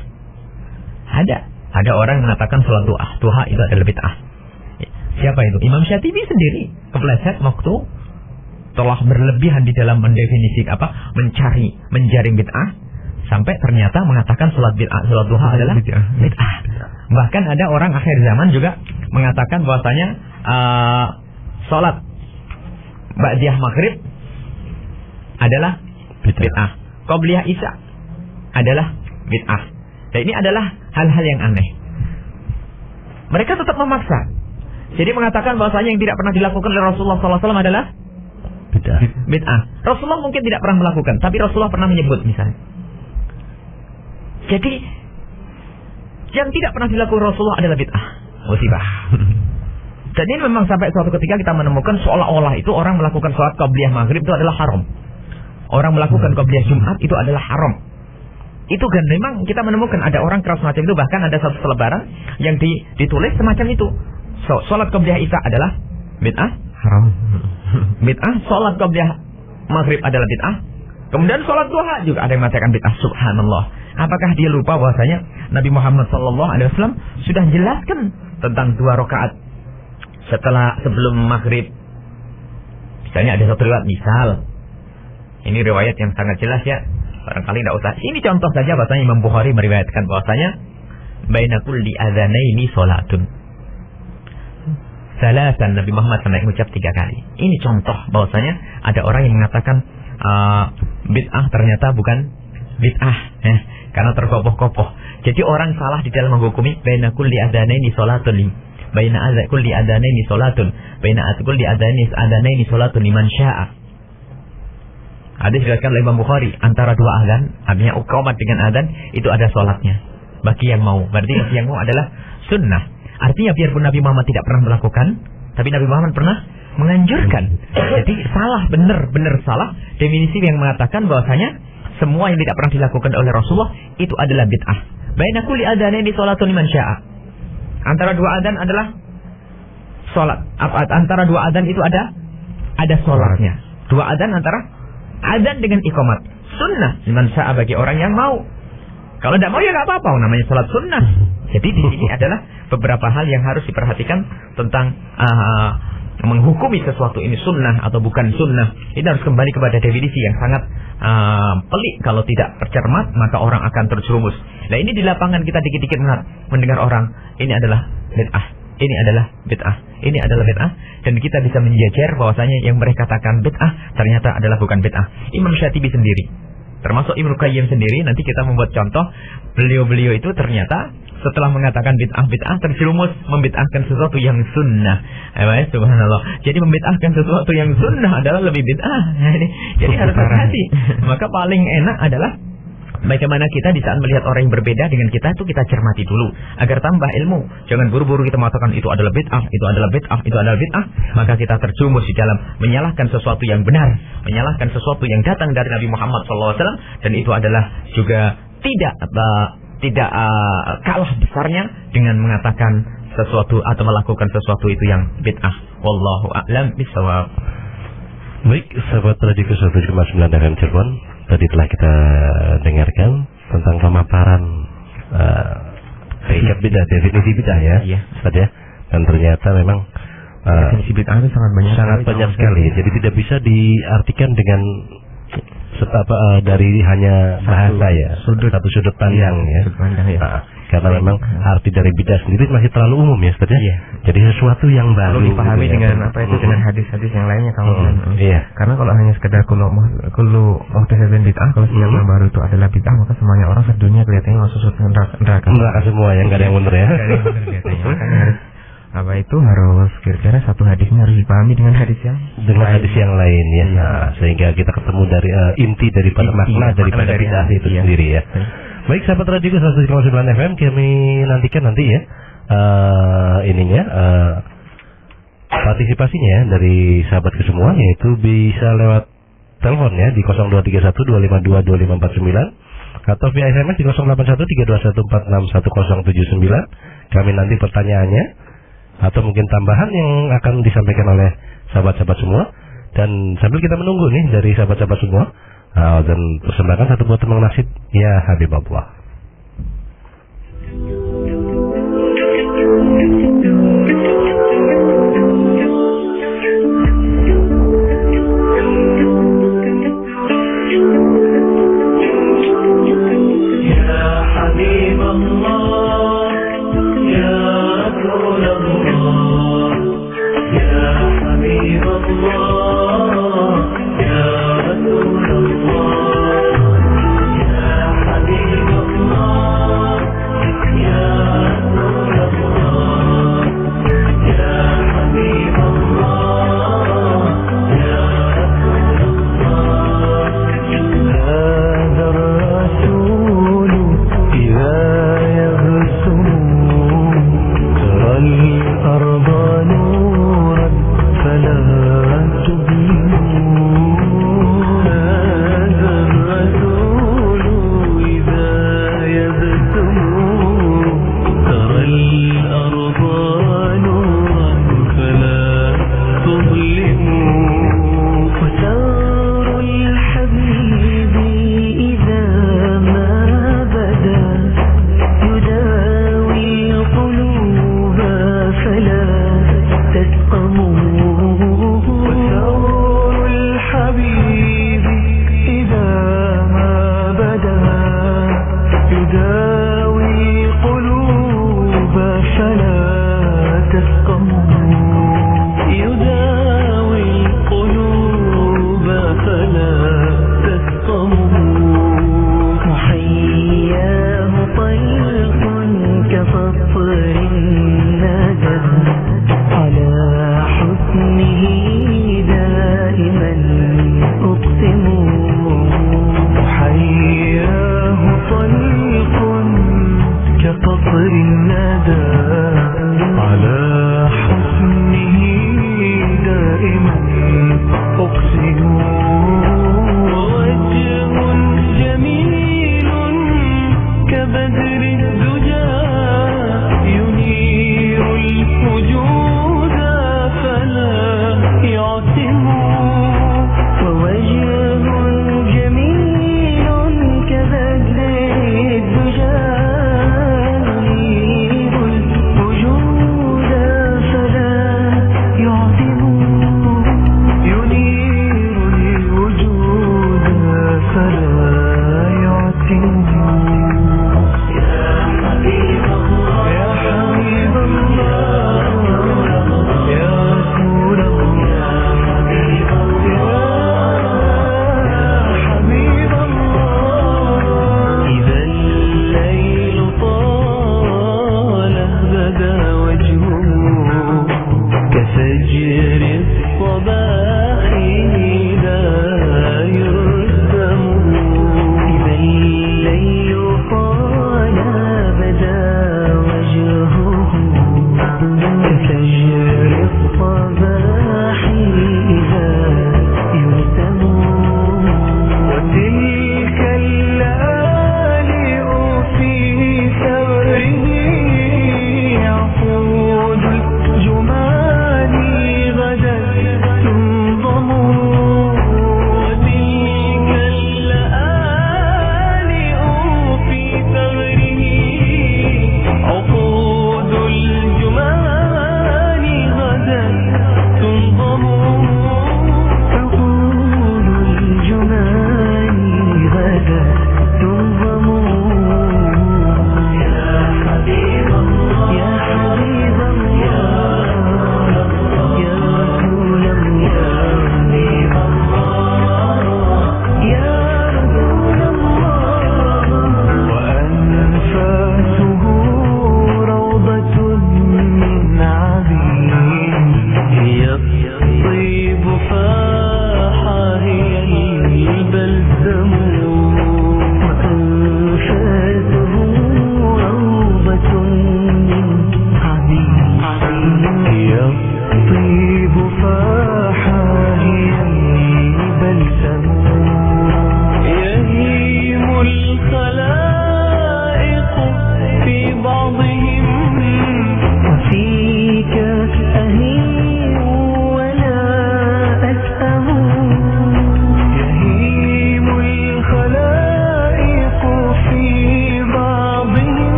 Ada orang yang mengatakan sholat duha itu adalah bid'ah. Siapa itu? Imam Syatibi sendiri kepleset waktu telah berlebihan di dalam mendefinisi menjaring bid'ah, sampai ternyata mengatakan sholat duha adalah bid'ah. Bahkan ada orang akhir zaman juga mengatakan bahwasanya sholat ba'diyah maghrib adalah bid'ah. Qobliyah isya adalah bid'ah. Dan ini adalah hal-hal yang aneh. Mereka tetap memaksa. Jadi mengatakan bahwasanya yang tidak pernah dilakukan oleh Rasulullah SAW adalah bid'ah. Rasulullah mungkin tidak pernah melakukan, tapi Rasulullah pernah menyebut misalnya. Jadi yang tidak pernah dilakukan Rasulullah adalah bid'ah, musibah. Dan ini memang sampai suatu ketika kita menemukan seolah-olah itu orang melakukan sholat qabliyah maghrib itu adalah haram. Orang melakukan qabliyah Jumat itu adalah haram. Itu kan memang kita menemukan ada orang keras macam itu. Bahkan ada satu selebaran yang ditulis semacam itu. Sholat qabliyah isya adalah bid'ah, haram. Bid'ah, sholat qabliyah maghrib adalah bid'ah. Kemudian sholat duha juga ada yang mengatakan bid'ah. Subhanallah. Apakah dia lupa bahwasanya Nabi Muhammad SAW sudah jelaskan tentang 2 rakaat sebelum maghrib? Misalnya ada satu riwayat, misal ini riwayat yang sangat jelas ya, barangkali tidak usah. Ini contoh saja bahwasanya Imam Bukhari meriwayatkan bahwasanya baina kulli adzanaini salatun. Salasan, Nabi Muhammad sampai mengucap 3 kali. Ini contoh bahwasanya ada orang yang mengatakan bid'ah ternyata bukan bid'ah, karena terkopoh-kopoh. Jadi orang salah di dalam menghukumi baina kulli adzanaini salatun, baina kulli adzanaini salatun, baina kulli adzanaini salatun liman syaa. Ada dijelaskan oleh Imam Bukhari, antara 2 azan, artinya iqamah dengan azan itu ada salatnya. Bagi yang mau, berarti bagi yang mau adalah sunnah. Artinya biarpun Nabi Muhammad tidak pernah melakukan, tapi Nabi Muhammad pernah menganjurkan. Jadi salah, benar salah definisi yang mengatakan bahwasanya semua yang tidak pernah dilakukan oleh Rasulullah itu adalah bid'ah. Baina kulli adzanaini salatun liman syaa. Antara 2 azan adalah salat. Antara 2 azan itu ada salatnya. 2 azan antara azan dengan iqamat. Sunnah liman syaa bagi orang yang mau. Kalau tidak mau ya nggak apa-apa, namanya salat sunnah. Jadi di sini adalah beberapa hal yang harus diperhatikan tentang menghukumi sesuatu ini sunnah atau bukan sunnah. Ini harus kembali kepada definisi yang sangat pelik. Kalau tidak bercermat maka orang akan terjerumus. Nah ini di lapangan kita dikit-dikit mendengar orang ini adalah bid'ah, ini adalah bid'ah, ini adalah bid'ah, dan kita bisa menjajar bahwasanya yang mereka katakan bid'ah ternyata adalah bukan bid'ah. Imam Syatibi sendiri, termasuk Ibnu Qayyim sendiri, nanti kita membuat contoh, beliau-beliau itu ternyata setelah mengatakan bid'ah terjerumus membid'ahkan sesuatu yang sunnah. Subhanallah. Jadi membid'ahkan sesuatu yang sunnah adalah lebih bid'ah. Jadi harus hati-hati. Maka paling enak adalah bagaimana kita di saat melihat orang yang berbeda dengan kita itu kita cermati dulu agar tambah ilmu. Jangan buru-buru kita mengatakan itu adalah bid'ah, itu adalah bid'ah, itu adalah bid'ah. Maka kita terjerumus di dalam menyalahkan sesuatu yang benar, menyalahkan sesuatu yang datang dari Nabi Muhammad SAW, dan itu adalah juga tidak kalah besarnya dengan mengatakan sesuatu atau melakukan sesuatu itu yang bid'ah. Wallahu a'lam bishawab. Baik, sahabat Radio 107,9 FM Cirebon, tadi telah kita dengarkan tentang pemaparan hakikat bid'ah, definisi bid'ah ya, Ustaz ya. Dan ternyata memang definisi bid'ah itu sangat banyak sekali. Jadi tidak bisa diartikan dengan dari hanya bahasa ya, satu sudut pandang ya. karena memang arti dari bid'ah sendiri masih terlalu umum ya Ustaz ya. Iya. Jadi sesuatu yang baru Perlu dipahami gitu ya. dengan apa itu dengan hadis-hadis yang lainnya kalau Iya. karena kalau hanya sekedar kullu muhdatsatin bid'ah, kalau setiap yang baru itu adalah bid'ah, maka semuanya orang sedunia kelihatannya masuk neraka. Neraka semua ya, nggak ada yang benar ya. Nggak ada yang benar biasanya. Makanya harus kira-kira satu hadisnya harus dipahami dengan hadis yang hadis yang lain ya. Iya. Nah, sehingga kita ketemu dari inti daripada makna daripada dari bid'ah hadis, itu iya. sendiri ya. Baik sahabat Radio 101,9 FM, kami nantikan nanti ya partisipasinya ya dari sahabat ke semua, yaitu bisa lewat telepon ya di 023125225549 atau via SMS di 081321461079. Kami nanti pertanyaannya atau mungkin tambahan yang akan disampaikan oleh sahabat-sahabat semua, dan sambil kita menunggu nih dari sahabat-sahabat semua, dan persembahkan satu buah tembang nasyid ya Habibullah.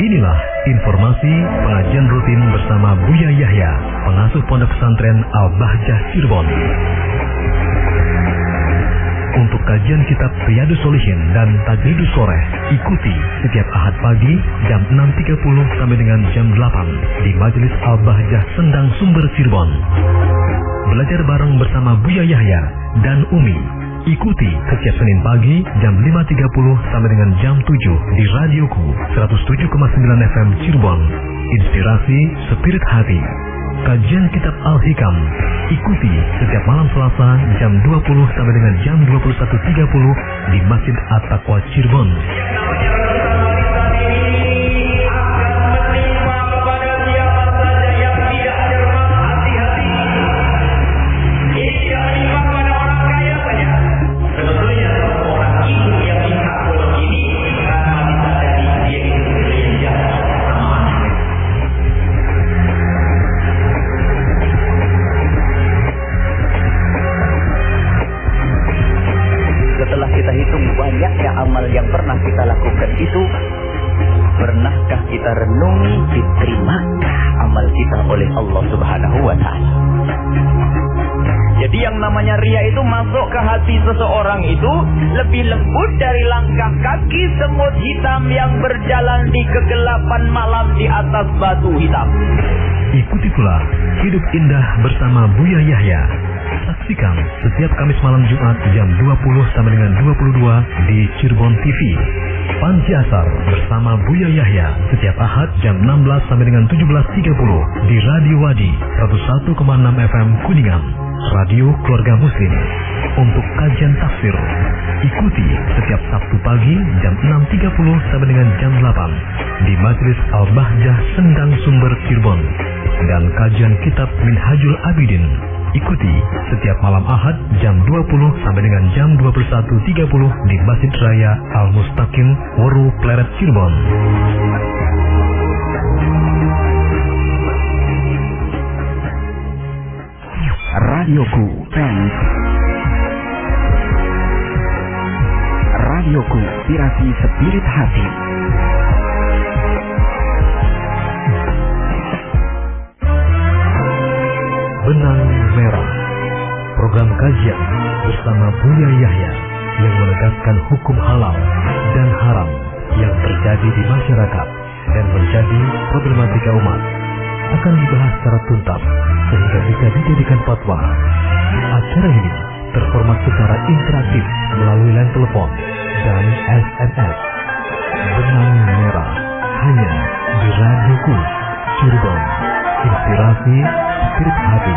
Inilah informasi pengajian rutin bersama Buya Yahya, pengasuh Pondok Pesantren Al-Bahjah Cirebon. Untuk kajian kitab Riyadhus Shalihin dan Tajridus Shoreh, ikuti setiap Ahad pagi jam 6.30 sampai dengan jam 8 di Majelis Al-Bahjah Sendang Sumber Cirebon. Belajar bareng bersama Buya Yahya dan Umi. Ikuti setiap Senin pagi jam 5.30 sampai dengan jam 7 di Radioku 107,9 FM Cirebon. Inspirasi Spirit Hati. Kajian kitab Al-Hikam. Ikuti setiap malam Selasa jam 20 sampai dengan jam 21.30 di Masjid At-Taqwa Cirebon. Amal yang pernah kita lakukan itu, pernahkah kita renungi diterimakah amal kita oleh Allah Subhanahu wa Ta'ala? Jadi yang namanya riya itu masuk ke hati seseorang itu lebih lembut dari langkah kaki semut hitam yang berjalan di kegelapan malam di atas batu hitam. Ikuti pula Hidup Indah bersama Buya Yahya. Saksikan setiap Kamis malam Jumat jam 20 sampai dengan 22 di Cirebon TV. Panji Asar bersama Buya Yahya setiap Ahad jam 16 sampai dengan 17.30 di Radio Wadi 101,6 FM Kuningan, Radio Keluarga Muslim. Untuk kajian tafsir, ikuti setiap Sabtu pagi jam 6.30 sampai dengan jam 8 di Majelis Al-Bahjah Sendang Sumber Cirebon. Dan kajian kitab Minhajul Abidin ikuti setiap malam Ahad jam 20 sampai dengan jam 21.30 di Masjid Raya Al-Mustaqim, Woru Pleret, Cirebon. Radioku Fans. Radioku Inspirasi Spirit Hati. Benang Merah, program kajian bersama Buya Yahya yang menegaskan hukum halal dan haram yang terjadi di masyarakat dan menjadi problematika umat akan dibahas secara tuntas sehingga bisa dijadikan fatwa. Acara ini terformat secara interaktif melalui line telepon dan SMS. Benang Merah hanya di Radioku Cirebon. Inspirasi Spirit Hati.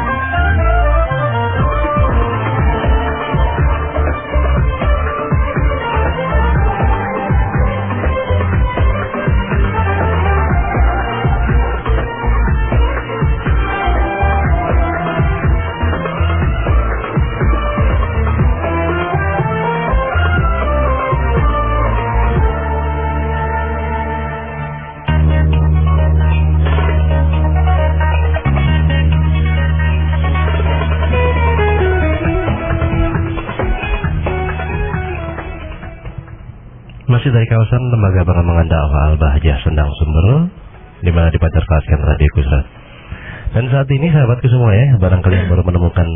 Masih dari kawasan Lembaga Pengembangan Dakwah Al-Bahjah Sendang Sumber, di mana dipancarkan Radio Kusrat. Dan saat ini sahabatku semua ya, barangkali yang baru menemukan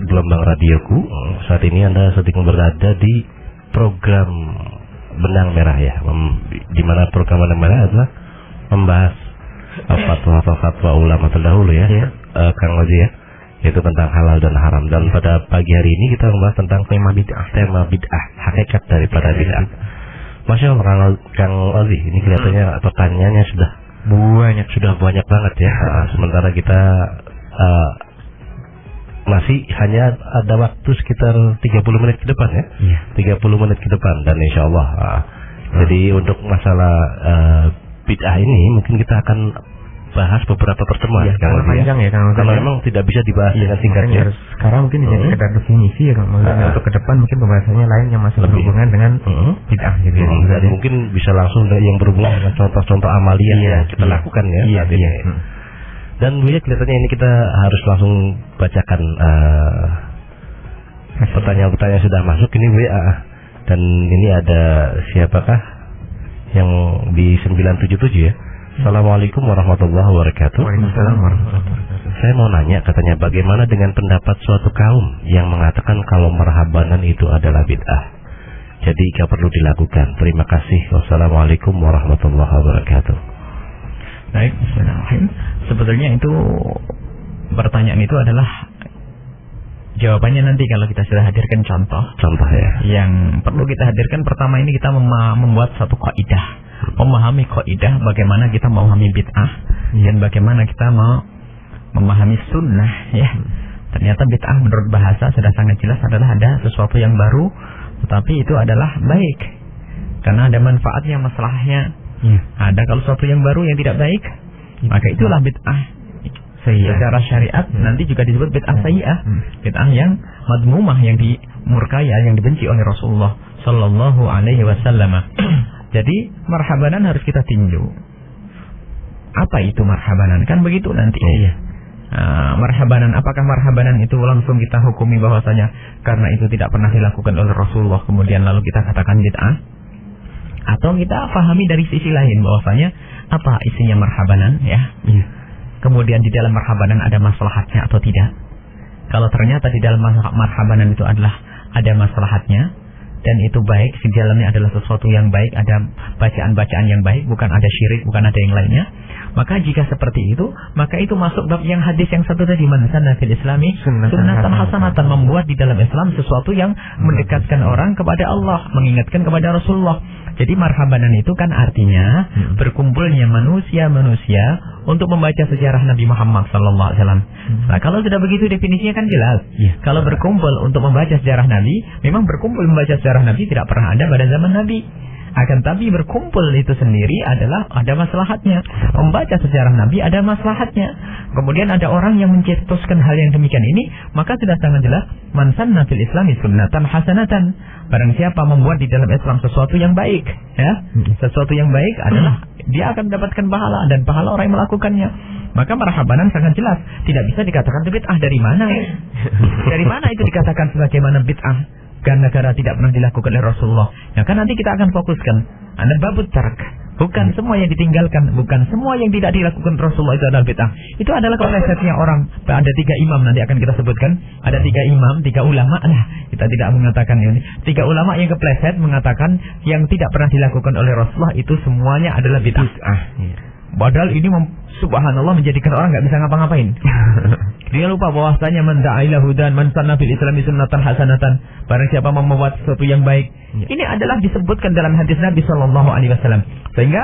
gelombang radioku, saat ini Anda sedang berada di program Benang Merah ya, di mana program Benang Merah adalah membahas fatwa-fatwa ulama terdahulu ya, Kang Oji ya, yaitu tentang halal dan haram. Dan pada pagi hari ini kita membahas tentang tema bid'ah, hakikat daripada bid'ah. Masya Allah, Kang Ozi, ini kelihatannya pertanyaannya sudah banyak banget ya. Sementara kita masih hanya ada waktu sekitar 30 menit ke depan ya. 30 menit ke depan, dan insya Allah jadi untuk masalah bid'ah ini mungkin kita akan bahas beberapa pertemuan karena panjang ya Kang. Kalau memang tidak bisa dibahas dengan singkatnya. Sekarang mungkin jadi sekedar definisi ya Kang. Untuk ke depan mungkin pembahasannya lain yang masih berhubungan dengan bid'ah gitu ya. Dan mungkin bisa langsung yang berhubungan dengan contoh-contoh amalia yang kita lakukan ya saat ini. Dan Bu ya, kelihatannya ini kita harus langsung bacakan pertanyaan-pertanyaan sudah masuk ini Bu ya. Dan ini ada siapakah yang di 977 ya. Assalamualaikum warahmatullahi wabarakatuh. Waalaikumsalam warahmatullahi wabarakatuh. Saya mau nanya, katanya bagaimana dengan pendapat suatu kaum yang mengatakan kalau marhabanan itu adalah bid'ah, jadi jika perlu dilakukan. Terima kasih. Wassalamualaikum warahmatullahi wabarakatuh. Baik, bismillahirrahmanirrahim. Sebetulnya itu pertanyaan itu adalah jawabannya nanti kalau kita sudah hadirkan contoh. Contoh ya. Yang perlu kita hadirkan pertama ini kita membuat satu kaidah, memahami kaidah bagaimana kita memahami bid'ah dan bagaimana kita mau memahami sunnah ya. Ternyata bid'ah menurut bahasa sudah sangat jelas adalah ada sesuatu yang baru, tetapi itu adalah baik karena ada manfaatnya, masalahnya. Ada kalau sesuatu yang baru yang tidak baik, maka itulah bid'ah. Secara syariat nanti juga disebut bid'ah sayyi'ah, bid'ah yang madmumah, yang dimurkai, yang dibenci oleh Rasulullah sallallahu alaihi wasallam. Jadi marhabanan harus kita tinjau. Apa itu marhabanan? Kan begitu nanti. Marhabanan, apakah marhabanan itu langsung kita hukumi bahwasanya karena itu tidak pernah dilakukan oleh Rasulullah kemudian lalu kita katakan bid'ah? Atau kita pahami dari sisi lain bahwasanya apa isinya marhabanan ya? Kemudian di dalam marhabanan ada maslahatnya atau tidak? Kalau ternyata di dalam marhabanan itu adalah ada maslahatnya dan itu baik, di dalamnya adalah sesuatu yang baik, ada bacaan-bacaan yang baik, bukan ada syirik, bukan ada yang lainnya, maka jika seperti itu, maka itu masuk bab yang hadis yang satu tadi, man sanna fil islami sunnatan hasanatan, membuat di dalam Islam sesuatu yang mendekatkan orang kepada Allah, mengingatkan kepada Rasulullah. Jadi marhabanan itu kan artinya berkumpulnya manusia-manusia untuk membaca sejarah Nabi Muhammad sallallahu alaihi wasallam. Nah, kalau sudah begitu definisinya kan jelas. Kalau berkumpul untuk membaca sejarah Nabi, memang berkumpul membaca sejarah Nabi tidak pernah ada pada zaman Nabi. Akan tapi berkumpul itu sendiri adalah ada maslahatnya. Membaca sejarah Nabi ada maslahatnya. Kemudian ada orang yang mencetuskan hal yang demikian ini, maka sudah sangat jelas man sanna fil islami sunnatan hasanatan. Barang siapa membuat di dalam Islam sesuatu yang baik, ya, sesuatu yang baik adalah dia akan mendapatkan pahala dan pahala orang yang melakukannya. Maka marhabanan sangat jelas, tidak bisa dikatakan itu bid'ah. Dari mana? Dari mana itu dikatakan sebagaimana bid'ah? Karena tidak pernah dilakukan oleh Rasulullah. Nah kan nanti kita akan fokuskan ada babut tark. Bukan semua yang ditinggalkan, bukan semua yang tidak dilakukan Rasulullah itu adalah bid'ah. Itu adalah keplesetnya orang. Ada 3 imam nanti akan kita sebutkan. Ada 3 imam, 3 ulama. Nah, kita tidak mengatakan ini. 3 ulama yang kepleset mengatakan yang tidak pernah dilakukan oleh Rasulullah itu semuanya adalah bid'ah. Padahal ini subhanallah menjadikan orang nggak bisa ngapa-ngapain. Dia lupa bahwasanya man da'ilah hudan man sanna fil islami sunnatan hasanatan. Barang siapa membuat sesuatu yang baik. Ini adalah disebutkan dalam hadis Nabi sallallahu alaihi wasallam. Sehingga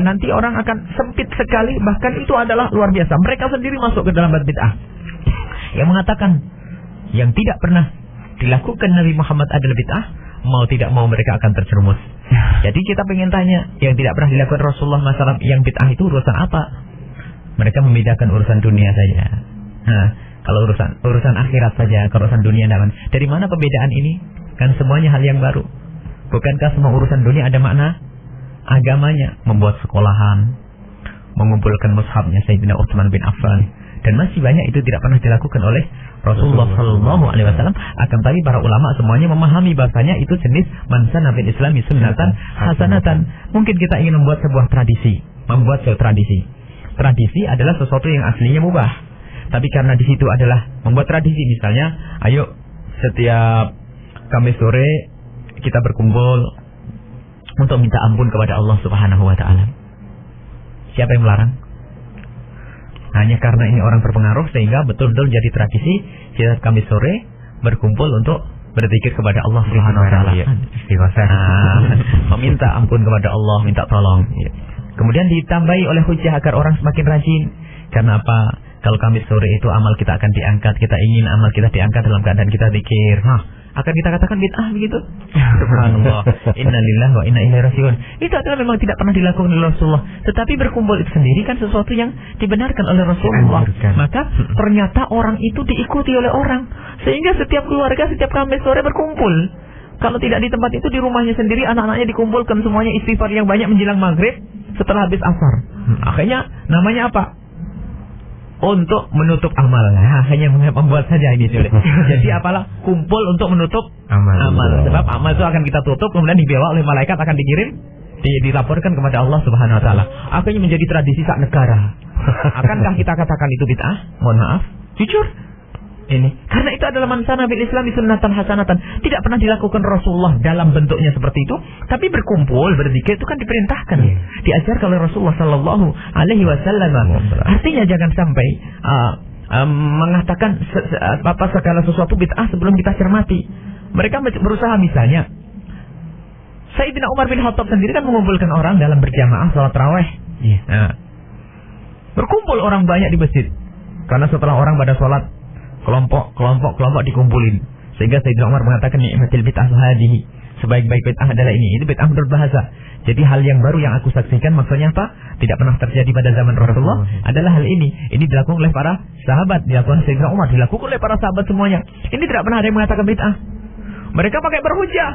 nanti orang akan sempit sekali, bahkan itu adalah luar biasa. Mereka sendiri masuk ke dalam bid'ah. Yang mengatakan yang tidak pernah dilakukan Nabi Muhammad adalah bid'ah, mau tidak mau mereka akan terjerumus. Jadi kita pengen tanya, yang tidak pernah dilakukan Rasulullah masalah yang bid'ah itu urusan apa? Mereka membedakan urusan dunia saja. Nah, kalau urusan akhirat saja, urusan dunia dari mana pembedaan ini? Kan semuanya hal yang baru. Bukankah semua urusan dunia ada makna agamanya? Membuat sekolahan, mengumpulkan mushafnya Sayyidina Utsman bin Affan, dan masih banyak itu tidak pernah dilakukan oleh Rasulullah sallallahu alaihi wasallam. Akan tapi para ulama semuanya memahami bahasanya itu jenis man sanna fil islami sunnatan hasanatan. Mungkin kita ingin membuat sebuah tradisi, Tradisi adalah sesuatu yang aslinya mubah. Tapi karena di situ adalah membuat tradisi, misalnya, ayo setiap Kamis sore kita berkumpul untuk minta ampun kepada Allah Subhanahu wa taala. Siapa yang melarang? Hanya karena ini orang berpengaruh sehingga betul-betul jadi tradisi setiap Kamis sore berkumpul untuk berzikir kepada Allah Subhanahu wa taala. Meminta ampun kepada Allah, minta tolong. Kemudian ditambahi oleh hujah agar orang semakin rajin. Karena apa? Kalau Kamis sore itu amal kita akan diangkat, kita ingin amal kita diangkat dalam keadaan kita zikir. Akan kita katakan bid'ah begitu. Subhanallah. Innalillahi wa inna ilaihi raji'un. Itu adalah memang tidak pernah dilakukan oleh Rasulullah. Tetapi berkumpul itu sendiri kan sesuatu yang dibenarkan oleh Rasulullah. Maka ternyata orang itu diikuti oleh orang. Sehingga setiap keluarga setiap Kamis sore berkumpul. Kalau tidak di tempat itu, di rumahnya sendiri, anak-anaknya dikumpulkan semuanya istighfar yang banyak menjelang maghrib setelah habis asar. Akhirnya namanya apa? Untuk menutup amal. Hanya membuat saja ini sulit. Jadi apalah, kumpul untuk menutup amal. Sebab amal itu akan kita tutup, kemudian dibawa oleh malaikat, akan dikirim dilaporkan kepada Allah Subhanahu wa taala. Akhirnya menjadi tradisi sak negara. Akankah kita katakan itu bid'ah? Mohon maaf, jujur. Ini karena itu adalah man sana fil Islam sunnatan hasanatan. Tidak pernah dilakukan Rasulullah dalam bentuknya seperti itu, tapi berkumpul berzikir itu kan diperintahkan, diajarkan oleh Rasulullah sallallahu alaihi wasallam. Artinya jangan sampai mengatakan segala sesuatu bid'ah sebelum kita cermati. Mereka berusaha, misalnya Sayyidina Umar bin Khattab sendiri kan mengumpulkan orang dalam berjamaah salat tarawih. Nah, berkumpul orang banyak di masjid. Karena setelah orang pada salat kelompok dikumpulin, sehingga Sayyidina Umar mengatakan ni'matil bid'ah hadhihi, sebaik-baik bid'ah adalah ini. Itu bid'ah menurut bahasa. Jadi hal yang baru yang aku saksikan, maksudnya apa? Tidak pernah terjadi pada zaman Rasulullah adalah hal ini. Ini dilakukan oleh para sahabat, dilakukan Sayyidina Umar, dilakukan oleh para sahabat semuanya. Ini tidak pernah ada yang mengatakan bid'ah. Mereka pakai berhujjah.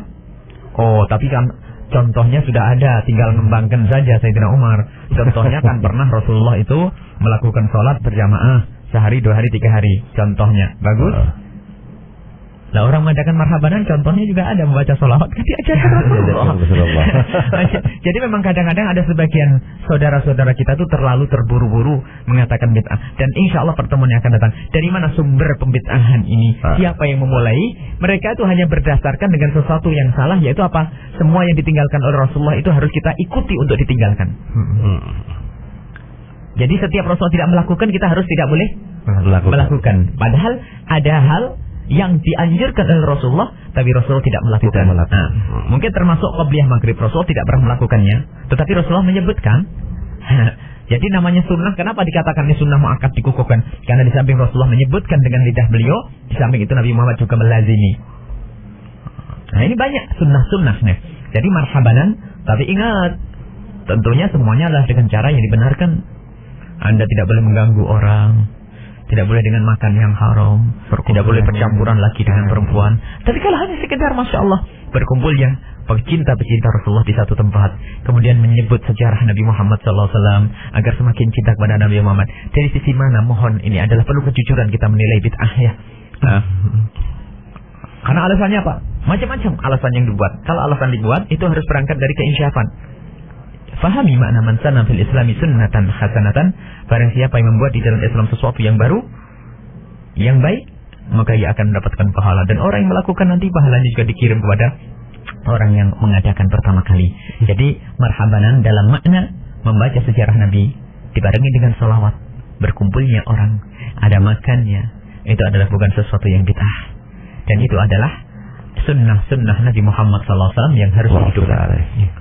Oh, tapi kan contohnya sudah ada, tinggal ngembangkan saja Sayyidina Umar. Contohnya kan pernah Rasulullah itu melakukan sholat berjamaah sehari, 2 hari, 3 hari. Contohnya bagus. Nah, orang mengadakan marhabanan contohnya juga ada, membaca sholawat kan diajarkan Rasulullah. Jadi memang kadang-kadang ada sebagian saudara-saudara kita tuh terlalu terburu-buru mengatakan bid'ah. Dan insya Allah pertemuan yang akan datang, dari mana sumber pembid'ahan ini? Siapa yang memulai? Mereka itu hanya berdasarkan dengan sesuatu yang salah, yaitu apa? Semua yang ditinggalkan oleh Rasulullah itu harus kita ikuti untuk ditinggalkan. Jadi setiap Rasul tidak melakukan, kita harus tidak boleh melakukan. Padahal ada hal yang dianjurkan oleh Rasulullah, tapi Rasul tidak melakukan. Nah, mungkin termasuk qabliyah maghrib, Rasul tidak pernah melakukannya, tetapi Rasulullah menyebutkan. Jadi namanya sunnah. Kenapa dikatakannya sunnah muakkad, dikukuhkan? Karena di samping Rasulullah menyebutkan dengan lidah beliau, di samping itu Nabi Muhammad juga melazimi. Nah, ini banyak sunnah-sunnahnya. Jadi marhabanan, tapi ingat, tentunya semuanya adalah dengan cara yang dibenarkan. Anda tidak boleh mengganggu orang, tidak boleh dengan makan yang haram, tidak boleh percampuran laki dengan perempuan. Tapi kalau hanya sekedar Masya Allah berkumpulnya pecinta-pecinta Rasulullah di satu tempat, kemudian menyebut sejarah Nabi Muhammad SAW agar semakin cinta kepada Nabi Muhammad. Dari sisi mana? Mohon, ini adalah perlu kejujuran kita menilai bid'ah ya. Karena alasannya apa? Macam-macam alasan yang dibuat. Kalau alasan dibuat itu harus berangkat dari keinsyafan. Fahami makna man sana fil Islami sunnatan hasanatan. Barang siapa yang membuat di dalam Islam sesuatu yang baru, yang baik, maka ia akan mendapatkan pahala. Dan orang yang melakukan nanti pahalanya juga dikirim kepada orang yang mengadakan pertama kali. Jadi marhabanan dalam makna membaca sejarah Nabi dibarengi dengan salawat, berkumpulnya orang, ada makannya, itu adalah bukan sesuatu yang bid'ah. Dan itu adalah sunnah Nabi Muhammad SAW yang harus dihidupkan.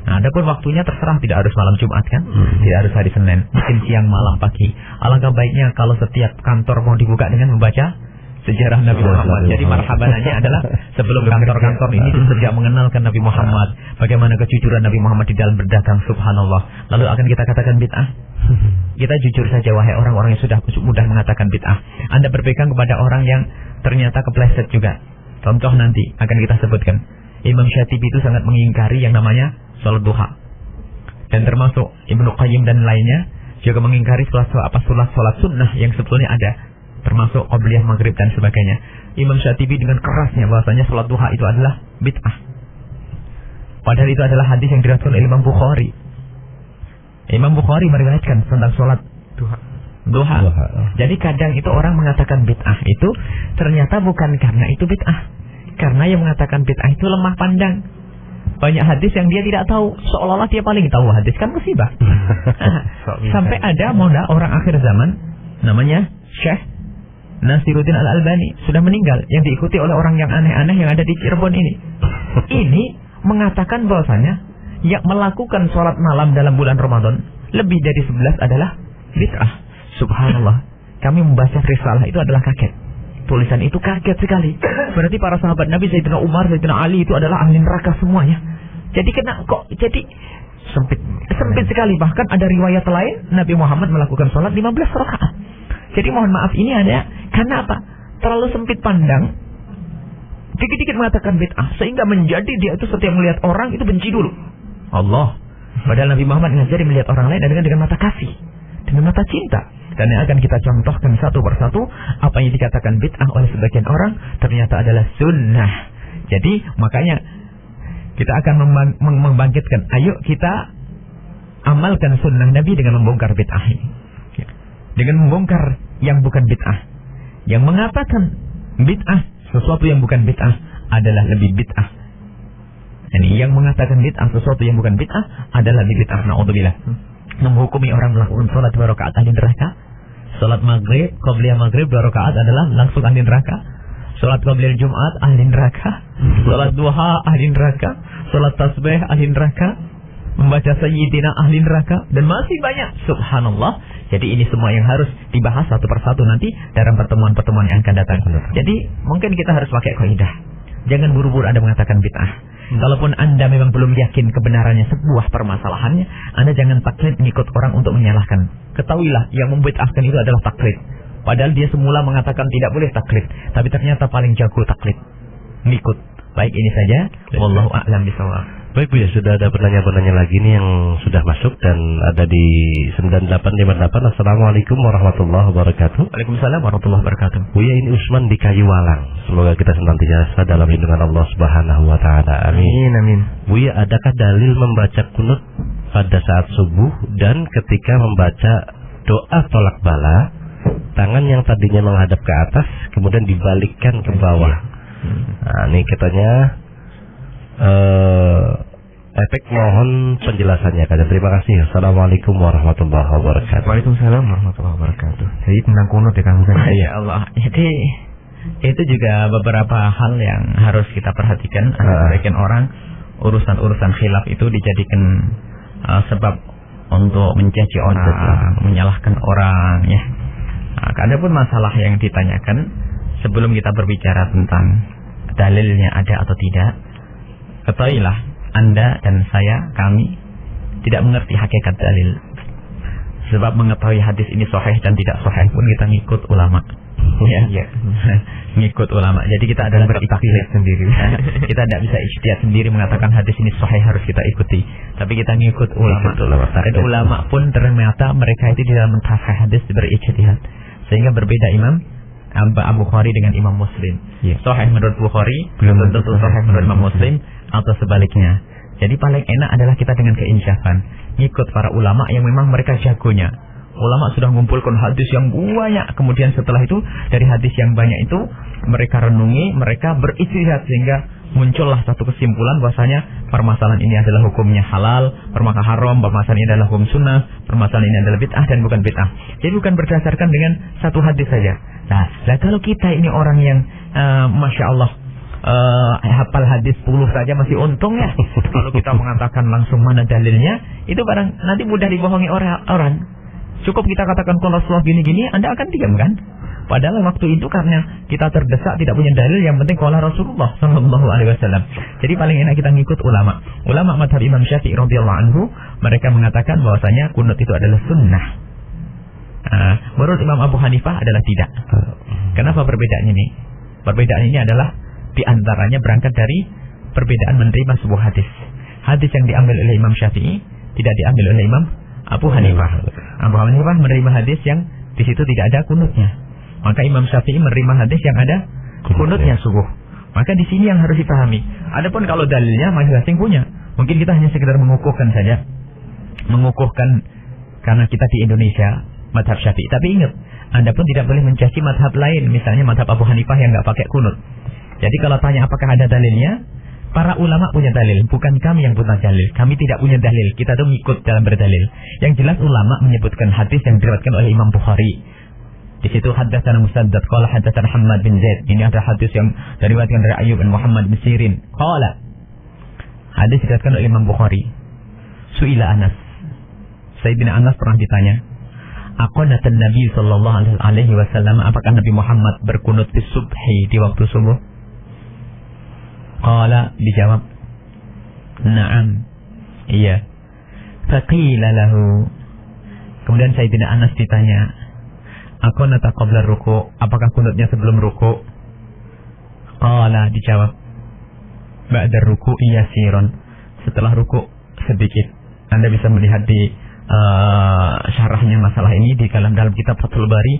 Nah, adapun waktunya terserah, tidak harus malam Jumat kan, tidak harus hari Senin, mungkin siang, malam, pagi. Alangkah baiknya kalau setiap kantor mau dibuka dengan membaca sejarah Nabi Muhammad. Jadi marhabanannya adalah sebelum kantor-kantor ini sejak mengenalkan Nabi Muhammad, bagaimana kejujuran Nabi Muhammad di dalam berdagang, subhanallah. Lalu akan kita katakan bid'ah? Kita jujur saja wahai orang-orang yang sudah mudah mengatakan bid'ah. Anda berpegang kepada orang yang ternyata kepleset juga. Contoh nanti akan kita sebutkan. Imam Syatibi itu sangat mengingkari yang namanya salat duha. Dan termasuk Ibnu Qayyim dan lainnya juga mengingkari salat sunnah yang sebetulnya ada, termasuk qabliyah maghrib dan sebagainya. Imam Syatibi dengan kerasnya bahwasanya salat duha itu adalah bid'ah. Padahal itu adalah hadis yang diriwayatkan oleh Imam Bukhari. Imam Bukhari meriwayatkan tentang salat duha. Jadi kadang itu orang mengatakan bid'ah itu ternyata bukan karena itu bid'ah, karena yang mengatakan bid'ah itu lemah pandang. Banyak hadis yang dia tidak tahu, seolah-olah dia paling tahu hadis, kan musibah. Sampai ada orang akhir zaman namanya Syekh Nasiruddin Al-Albani, sudah meninggal, yang diikuti oleh orang yang aneh-aneh yang ada di Cirebon ini. Ini mengatakan bahwasanya yang melakukan sholat malam dalam bulan Ramadan lebih dari 11 adalah bid'ah. Subhanallah, kami membaca risalah itu adalah kaget. Tulisan itu kaget sekali. Berarti para sahabat Nabi, Sayyidina Umar, Sayyidina Ali itu adalah ahli neraka semuanya. Jadi jadi sempit sekali. Bahkan ada riwayat lain Nabi Muhammad melakukan sholat 15 rakaat. Jadi mohon maaf, ini ada karena apa? Terlalu sempit pandang, dikit-dikit mengatakan bid'ah, sehingga menjadi dia itu setiap melihat orang itu benci dulu Allah. Padahal Nabi Muhammad mengajari melihat orang lain dengan mata kasih, dengan mata cinta. Dan yang akan kita contohkan satu persatu, apa yang dikatakan bid'ah oleh sebagian orang ternyata adalah sunnah. Jadi makanya Kita akan membangkitkan. Ayo kita amalkan sunnah Nabi dengan membongkar bid'ah ini. Dengan membongkar yang bukan bid'ah. Yang mengatakan bid'ah, sesuatu yang bukan bid'ah adalah lebih bid'ah. Ini yang mengatakan bid'ah, sesuatu yang bukan bid'ah adalah lebih bid'ah. Na'udzubillah. Menghukumi orang melakukan salat 2 rakaat ahli neraka. Salat maghrib, qabliyah maghrib 2 rakaat adalah langsung ahli neraka. Salat qabliyah Jumat ahli neraka. Salat duha ahli neraka. Salat tasbih ahli neraka. Membaca sayyidina ahli neraka. Dan masih banyak. Subhanallah. Jadi ini semua yang harus dibahas satu persatu nanti dalam pertemuan-pertemuan yang akan datang. Jadi mungkin kita harus pakai kaidah. Jangan buru-buru Anda mengatakan bid'ah. Kalaupun Anda memang belum yakin kebenarannya sebuah permasalahannya, Anda jangan taklid mengikut orang untuk menyalahkan. Ketahuilah yang membid'ahkan itu adalah taklid. Padahal dia semula mengatakan tidak boleh taklid, tapi ternyata paling jago taklid. Ngikut. Baik, ini saja. Wallahu a'lam bishawab. Baik Bu ya, sudah ada penanya-penanya lagi nih yang sudah masuk dan ada di 9858. Assalamualaikum warahmatullahi wabarakatuh. Waalaikumsalam warahmatullahi wabarakatuh. Bu ya, ini Usman di Kayuwalang. Semoga kita senantiasa dalam lindungan Allah Subhanahu wa taala. Amin. Amin. Bu ya, adakah dalil membaca kunut pada saat subuh dan ketika membaca doa tolak bala, tangan yang tadinya menghadap ke atas kemudian dibalikkan ke bawah? Nah, ini katanya efek, mohon penjelasannya. Terima kasih. Assalamualaikum warahmatullahi wabarakatuh. Waalaikumsalam warahmatullahi wabarakatuh. Jadi tentang kunut ya Kang Husain. Ya Allah. Jadi itu juga beberapa hal yang harus kita perhatikan. Sebagian orang urusan-urusan khilaf itu dijadikan sebab untuk mencaci orang, menyalahkan orang, ya. Adapun masalah yang ditanyakan, sebelum kita berbicara tentang dalilnya ada atau tidak, ketahuilah Anda dan saya, kami tidak mengerti hakikat dalil. Sebab mengetahui hadis ini sahih dan tidak sahih pun kita ngikut ulama. Ya. Ngikut ulama. Jadi kita adalah berijtihad sendiri. Kita tidak bisa ijtihad sendiri mengatakan hadis ini sahih harus kita ikuti. Tapi kita ngikut ulama. Dan ulama pun ternyata mereka itu di dalam mentafsir hadis berijtihad. Sehingga berbeda Imam Abu Bukhari dengan Imam Muslim. Sahih menurut Bukhari belum tentu sahih menurut Imam Muslim, atau sebaliknya. Jadi paling enak adalah kita dengan keinsafan ngikut para ulama yang memang mereka jagonya. Ulama sudah mengumpulkan hadis yang banyak, kemudian setelah itu dari hadis yang banyak itu mereka renungi, mereka berijtihad sehingga muncullah satu kesimpulan bahwasanya permasalahan ini adalah hukumnya halal, permasalahan haram, permasalahan ini adalah hukum sunnah, permasalahan ini adalah bid'ah dan bukan bid'ah. Jadi bukan berdasarkan dengan satu hadis saja. Nah, kalau kita ini orang yang masya Allah hafal hadis 10 saja masih untung ya. Kalau kita mengatakan langsung mana dalilnya, itu barang nanti mudah dibohongi orang. Cukup kita katakan kalau Rasulullah gini-gini, Anda akan diam kan? Padahal waktu itu karena kita terdesak tidak punya dalil, yang penting qala Rasulullah sallallahu alaihi wasallam. Jadi paling enak kita ngikut ulama. Ulama mazhab Imam Syafi'i radhiyallahu anhu, mereka mengatakan bahwasanya kunut itu adalah sunnah. Menurut Imam Abu Hanifah adalah tidak. Kenapa perbedaannya ini? Perbedaan ini adalah diantaranya berangkat dari perbedaan menerima sebuah hadis. Hadis yang diambil oleh Imam Syafi'i tidak diambil oleh Imam Abu Hanifah. Abu Hanifah menerima hadis yang di situ tidak ada kunutnya. Maka Imam Syafi'i menerima hadis yang ada kunutnya subuh. Maka di sini yang harus dipahami. Adapun kalau dalilnya masing-masing punya. Mungkin kita hanya sekedar mengukuhkan saja. Mengukuhkan karena kita di Indonesia mazhab Syafi'i. Tapi ingat, Anda pun tidak boleh mencaci mazhab lain. Misalnya mazhab Abu Hanifah yang nggak pakai kunut. Jadi kalau tanya apakah ada dalilnya, para ulama punya dalil, bukan kami yang punya dalil. Kami tidak punya dalil, kita tuh ngikut dalam berdalil. Yang jelas ulama menyebutkan hadis yang diriwayatkan oleh Imam Bukhari. Di situ haddatsana Musaddad qala haddatsana Muhammad bin Zaid. Ini ada hadis yang diriwayatkan dari Ayyub bin Muhammad bin Sirin. Qala. Hadis diriwayatkan oleh Imam Bukhari. Su'ila Anas. Sayyidina Anas pernah ditanya, aqanatan Nabi sallallahu alaihi wasallam, apakah Nabi Muhammad berkunut di subhi di waktu subuh? Qala, dijawab, na'am, iya. Faqila lahu, kemudian Sayyidina Anas ditanya, aqanata qabla ruku', apakah kunutnya sebelum ruku'? Qala, dijawab, ba'da ruku'i yasiron, setelah ruku' sedikit. Anda bisa melihat di syarahnya masalah ini di dalam kitab Fathul Bari,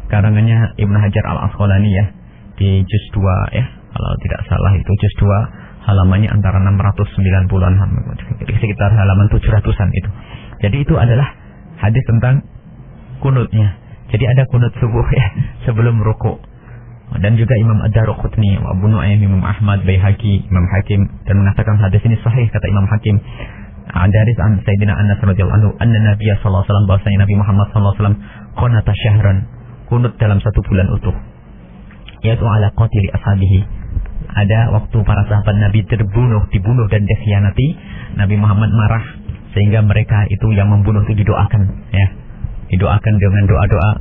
karangannya Ibnu Hajar Al-Asqalani ya, di juz 2 ya. Kalau tidak salah itu juz 2 halamannya antara 690-an, sekitar halaman 700-an itu. Jadi itu adalah hadis tentang kunutnya. Jadi ada kunut subuh ya sebelum ruku. Dan juga Imam Ad-Darqutni, Abu Nu'aym, Imam Ahmad, Baihaqi, Imam Hakim dan mengatakan hadis ini sahih, kata Imam Hakim. Dari Sayyidina Anas radhiyallahu anhu, anna Nabiy sallallahu alaihi wasallam, bahwasanya Nabi Muhammad sallallahu alaihi wasallam qanata syahran, kunut dalam 1 bulan utuh. Yaitu ala qatili ashabihi. Ada waktu para sahabat Nabi dibunuh dan dikhianati, Nabi Muhammad marah sehingga mereka itu yang membunuh itu didoakan ya. Didoakan dengan doa-doa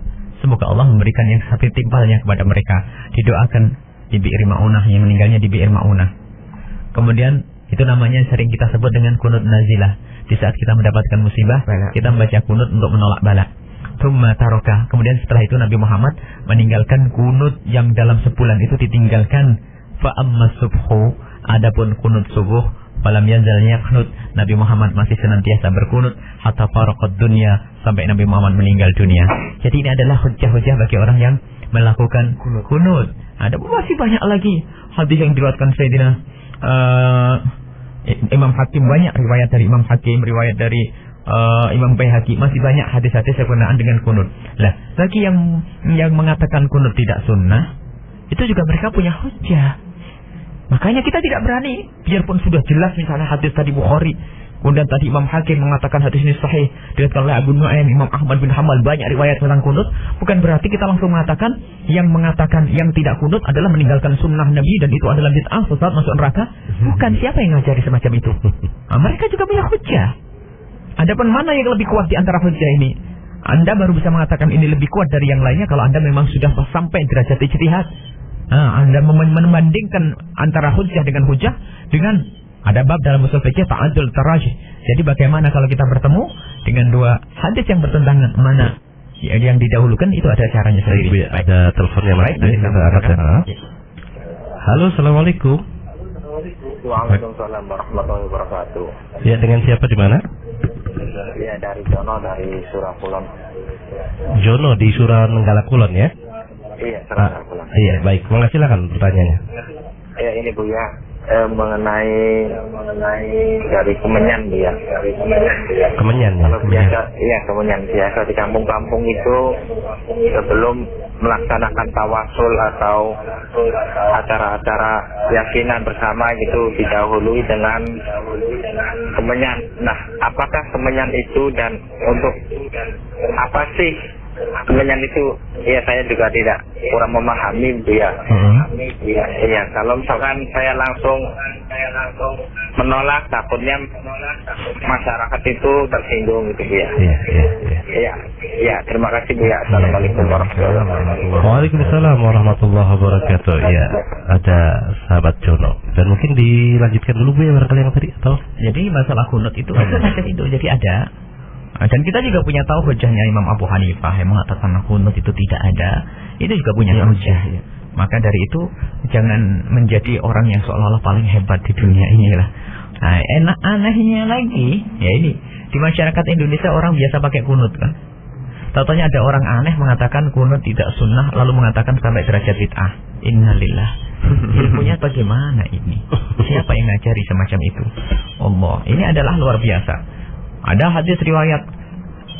semoga Allah memberikan yang sakit timpalnya kepada mereka. Didoakan di Bi'r Ma'unah, yang meninggalnya di Bi'r Ma'unah. Kemudian itu namanya sering kita sebut dengan kunut nazilah. Di saat kita mendapatkan musibah, kita membaca kunut untuk menolak bala. Tsumma taraka. Kemudian setelah itu Nabi Muhammad meninggalkan kunut yang dalam sebulan itu ditinggalkan. Fa amma subhu, adapun kunut subuh, falam yazal yaqnut, Nabi Muhammad masih senantiasa berkunut hatta faraqad dunya, sampai Nabi Muhammad meninggal dunia. Jadi ini adalah hujjah-hujjah bagi orang yang melakukan kunut. Ada masih banyak lagi hadis yang diriwayatkan Sayyidina Imam Hakim, banyak riwayat dari Imam Hakim, riwayat dari Imam Baihaqi, masih banyak hadis-hadis berkenaan dengan kunut. Lah, bagi yang mengatakan kunut tidak sunnah, itu juga mereka punya hujjah. Makanya kita tidak berani, biarpun sudah jelas misalnya hadis tadi Bukhari, kemudian tadi Imam Hakim mengatakan hadis ini sahih, diriwayatkan oleh Abu Nu'aym, Imam Ahmad bin Hanbal, banyak riwayat tentang kunut, bukan berarti kita langsung mengatakan yang tidak kunut adalah meninggalkan sunnah Nabi dan itu adalah bid'ah, sesat, masuk neraka. Bukan, siapa yang ngajari semacam itu? Nah, mereka juga punya hujjah. Adapun mana yang lebih kuat di antara hujjah ini? Anda baru bisa mengatakan ini lebih kuat dari yang lainnya kalau Anda memang sudah sampai derajat ijtihad. Anda membandingkan antara hujjah dengan hujjah dengan ada bab dalam usul fikih ta'addul tarajih. Jadi bagaimana kalau kita bertemu dengan dua hadis yang bertentangan, mana yang didahulukan, itu ada caranya sendiri. Ada teleponnya Mas. Halo, assalamualaikum. Waalaikumsalam warahmatullahi wabarakatuh. Ya, dengan siapa di mana? Ya, dari Jono, dari Surakulon. Jono di Suranenggala-Kulon ya? Iya, Suranenggala-Kulon. Iya, baik. Monggo silakan pertanyaannya. Ya, ini Bu ya, mengenai dari Kemenyan Bu ya. Kemenyan ya? Kalau biasa, iya Kemenyan, biasa di kampung-kampung itu sebelum melaksanakan tawasul atau acara-acara keyakinan bersama gitu didahului dengan Kemenyan. Nah, apakah Kemenyan itu dan untuk apa sih Kemenyan itu? Ya, saya juga tidak kurang memahami Bu ya. Iya, kalau misalkan saya langsung menolak, takutnya masyarakat itu tersinggung gitu Bu ya. Iya, terima kasih Bu ya. Assalamualaikum warahmatullahi wabarakatuh. Waalaikumsalam warahmatullahi wabarakatuh. Ya, ada sahabat Jono. Dan mungkin dilanjutkan dulu Bu ya, barangkali yang tadi atau? Jadi masalah kunut itu macam itu. Jadi ada. Dan kita juga punya tahu hujahnya Imam Abu Hanifah yang mengatakan kunut itu tidak ada. Itu juga punya hujah. Maka dari itu jangan menjadi orang yang seolah-olah paling hebat di dunia ini lah. Nah, anehnya lagi, ya ini di masyarakat Indonesia orang biasa pakai kunut kan. Tahu-tahunya ada orang aneh mengatakan kunut tidak sunnah, lalu mengatakan sampai derajat bid'ah. Innalillah. Ilmunya bagaimana ini? Siapa yang ngajari semacam itu? Allah, ini adalah luar biasa. Ada hadis riwayat,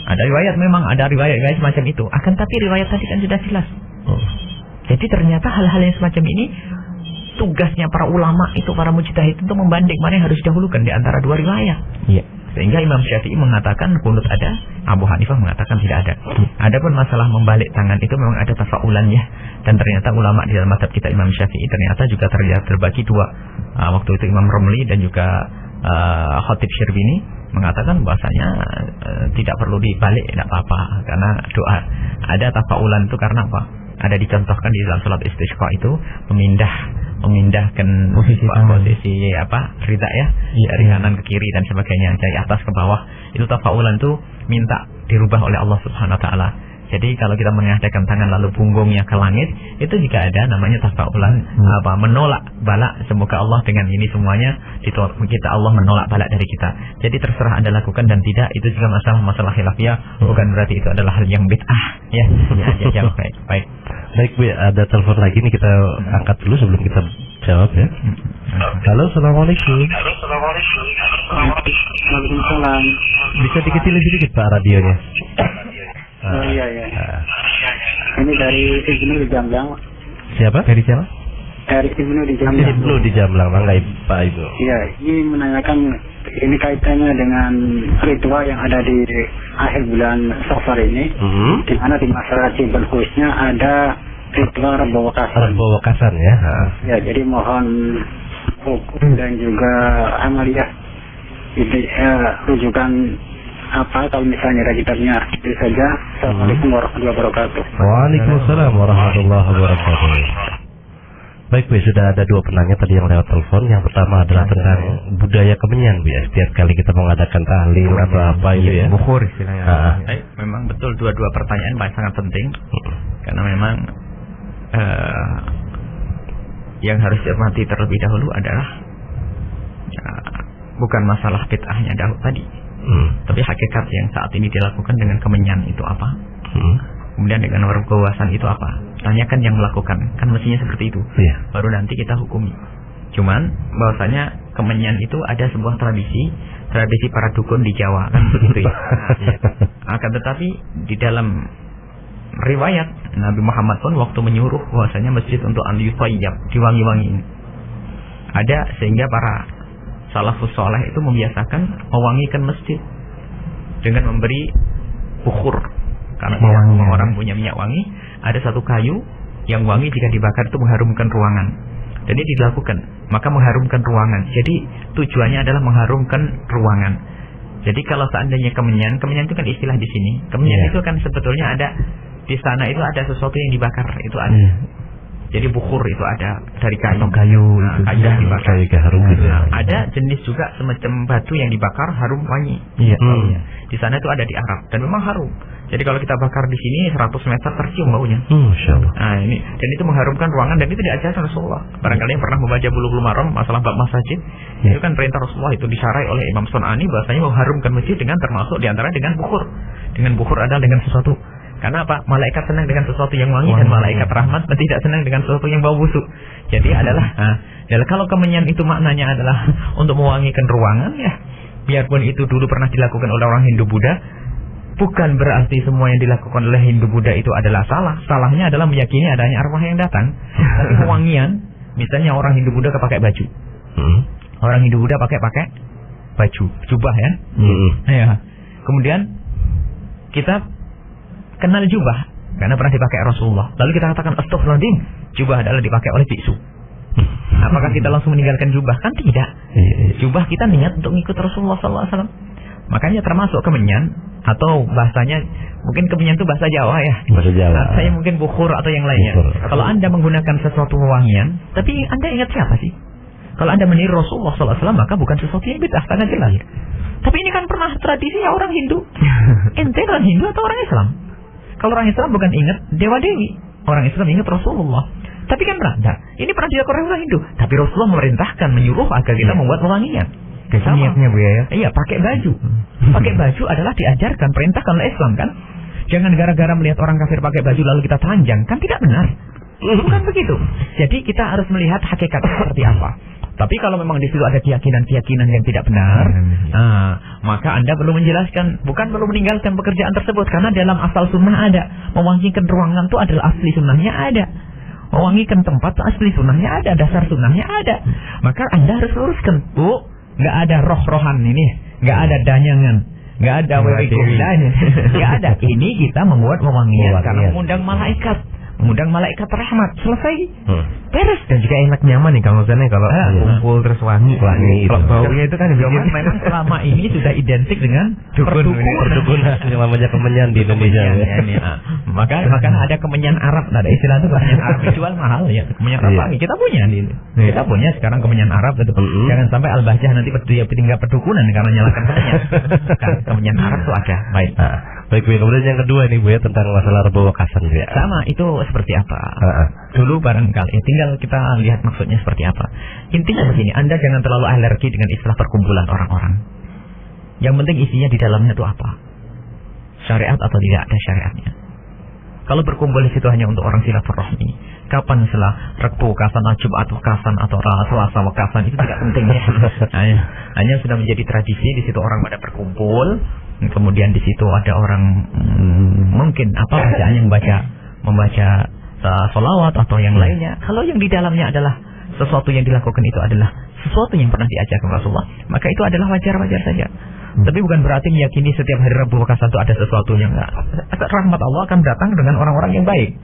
ada riwayat memang ada riwayat semacam itu. Akan tapi riwayat tadi kan sudah jelas. Jadi ternyata hal-hal yang semacam ini tugasnya para ulama itu, para mujtahid untuk membanding mana yang harus didahulukan di antara dua riwayat. Iya. Sehingga Imam Syafi'i mengatakan kunut ada, Abu Hanifah mengatakan tidak ada. Adapun masalah membalik tangan itu memang ada tafaulannya, dan ternyata ulama di dalam mazhab kita Imam Syafi'i ternyata juga terlihat terbagi dua. Waktu itu Imam Romli dan juga Khatib Syirbini mengatakan bahwasanya tidak perlu dibalik, tidak apa-apa karena doa. Ada tafaulan itu karena apa? Ada dicontohkan di dalam salat istisqa itu memindahkan posisi rida ya, dari kanan ke kiri dan sebagainya, dari atas ke bawah. Itu tafaulan itu minta dirubah oleh Allah Subhanahu wa taala. Jadi kalau kita mengadakan tangan lalu punggungnya ke langit, itu jika ada namanya tafaulan, menolak bala. Semoga Allah dengan ini semuanya kita Allah menolak bala dari kita. Jadi terserah Anda lakukan dan tidak, itu juga masalah khilafiyah, bukan berarti itu adalah hal yang bid'ah ya. Baik. Baik Bu, ada telepon lagi nih, kita angkat dulu sebelum kita dijawab ya. Halo, assalamualaikum. Waalaikumsalam. Bisa dikecilin sedikit Pak radionya. Oh iya. Ini dari Ibnu di Jamblang. Siapa? Dari siapa? Dari Ibnu di Jamblang. Ibnu di Jamblang, Bang Pak Ibnu. Iya, ini menanyakan ini kaitannya dengan ritual yang ada di akhir bulan Safar ini, di mana di masyarakat Jember khususnya ada ritual Rebo Wekasan. Rebo Wekasan ya. Ya, jadi mohon hukum dan juga amaliyah rujukan apa kalau misalnya ada kitabnya. Itu saja. Assalamualaikum warahmatullahi wabarakatuh. Waalaikumsalam warahmatullahi wabarakatuh. Baik Bu, sudah ada dua penanya tadi yang lewat telepon. Yang pertama adalah tentang budaya Kemenyan Bu ya. Setiap kali kita mengadakan tahlil atau apa itu ya. Bukhur istilahnya. Memang betul dua-dua pertanyaan sangat penting. Karena memang yang harus diamati terlebih dahulu adalah bukan masalah bid'ahnya tadi, tapi hakikat yang saat ini dilakukan dengan Kemenyan itu apa, kemudian dengan warga itu apa. Tanyakan yang melakukan, kan mestinya seperti itu. Baru nanti kita hukumi. Cuman bahwasanya Kemenyan itu ada sebuah tradisi para dukun di Jawa kan begitu ya. Akan tetapi di dalam riwayat Nabi Muhammad pun waktu menyuruh bahwasanya masjid untuk al-yutayyab, diwangi-wangi. Ada sehingga para salafus soleh itu membiasakan mewangikan masjid dengan memberi bukhur. Karena semua orang punya minyak wangi, ada satu kayu yang wangi jika dibakar itu mengharumkan ruangan. Dan ini dilakukan, maka mengharumkan ruangan. Jadi tujuannya adalah mengharumkan ruangan. Jadi kalau seandainya Kemenyan itu kan istilah di sini. Kemenyan itu kan sebetulnya ada di sana itu ada sesuatu yang dibakar, itu ada. Jadi bukhur itu ada dari kayu. Kayu yang dibakar. Ada jenis juga semacam batu yang dibakar harum wangi. Di sana itu ada di Arab dan memang harum. Jadi kalau kita bakar di sini 100 meter tercium baunya. Nah, ini dan itu mengharumkan ruangan dan itu diajarkan Rasulullah. Barangkali yang pernah membaca Bulughul Maram masalah bab masjid, itu kan perintah Rasulullah itu disyarai oleh Imam Sunani bahwasanya mengharumkan masjid dengan termasuk diantara dengan bukhur. Dengan bukhur adalah dengan sesuatu. Karena apa? Malaikat senang dengan sesuatu yang wangi dan malaikat rahmat tidak senang dengan sesuatu yang bau busuk. Jadi adalah kalau Kemenyan itu maknanya adalah untuk mewangikan ruangan ya. Biarpun itu dulu pernah dilakukan oleh orang Hindu Buddha, bukan berarti semua yang dilakukan oleh Hindu Buddha itu adalah salah. Salahnya adalah meyakini adanya arwah yang datang. Tapi pewangian, misalnya orang Hindu Buddha pakai baju. Orang Hindu Buddha pakai baju, jubah ya. Ya. Kemudian kita kenal jubah karena pernah dipakai Rasulullah. Lalu kita katakan astaghfirullahaladzim, jubah adalah dipakai oleh biksu. Apakah kita langsung meninggalkan jubah? Kan tidak. Jubah kita niat untuk ngikut Rasulullah SAW. Makanya termasuk Kemenyan atau bahasanya mungkin Kemenyan itu bahasa Jawa ya. Bahasa Jawa. Saya mungkin bukhur atau yang lainnya. Kalau Anda menggunakan sesuatu wewangian, tapi Anda ingat siapa sih? Kalau Anda meniru Rasulullah SAW maka bukan sesuatu yang bid'ah, sangat jelas. Tapi ini kan pernah tradisinya orang Hindu. Ente orang Hindu atau orang Islam? Kalau orang Islam bukan ingat Dewa Dewi, orang Islam ingat Rasulullah. Tapi kan berada, ini pernah dilakukan oleh orang Hindu. Tapi Rasulullah memerintahkan, menyuruh agar kita membuat wewangian. Niatnya Bu ya? Iya, pakai baju. Pakai baju adalah diajarkan, perintahkan oleh Islam kan. Jangan gara-gara melihat orang kafir pakai baju lalu kita telanjang, kan tidak benar. Bukan begitu. Jadi kita harus melihat hakikatnya seperti apa. Tapi kalau memang di situ ada keyakinan-keyakinan yang tidak benar, maka Anda perlu menjelaskan, bukan perlu meninggalkan pekerjaan tersebut. Karena dalam asal sunnah ada, mewangikan ruangan itu adalah asli sunnahnya ada. Mewangikan tempat itu asli sunnahnya ada, dasar sunnahnya ada. Maka Anda harus luruskan, Bu, nggak ada roh-rohan ini, nggak ada danyangan, nggak ada wewikumdanya, nggak ada. Ini kita membuat wewangian karena mengundang malaikat rahmat. Selesai. Beres. Dan juga enak nyaman nih kalau misalnya kalau kumpul terus wangi. Kalau baunya itu kan memang selama ini sudah identik dengan perdukunan yang namanya Kemenyan di Indonesia. Maka ada Kemenyan Arab, ada istilah itu Kemenyan Arab dijual mahal ya. Kemenyan Arab kita punya kita punya sekarang Kemenyan Arab itu. Jangan sampai Al-Bahjah nanti tinggal perdukunan karena nyalakan Kemenyan. Kemenyan Arab itu ada. Baik Bu, kemudian yang kedua nih Bu ya tentang masalah Rebo Wekasan Bu ya. Sama, itu seperti apa? Dulu barangkali tinggal kita lihat maksudnya seperti apa. Intinya begini, Anda jangan terlalu alergi dengan istilah perkumpulan orang-orang. Yang penting isinya di dalamnya itu apa? Syariat atau tidak ada syariatnya. Kalau berkumpul di situ hanya untuk orang silaturahmi, kapan setelah Rabu wakasan, Jumat wakasan, atau Selasa wakasan, itu tidak penting ya. Hanya sudah menjadi tradisi di situ orang pada berkumpul, kemudian di situ ada orang mungkin bacaan yang membaca sholawat atau yang lainnya. Kalau yang di dalamnya adalah sesuatu yang dilakukan itu adalah sesuatu yang pernah diajarkan Rasulullah, maka itu adalah wajar-wajar saja. Tapi bukan berarti meyakini setiap hari Rabu wakasan itu ada sesuatu yang enggak. Rahmat Allah akan datang dengan orang-orang yang baik,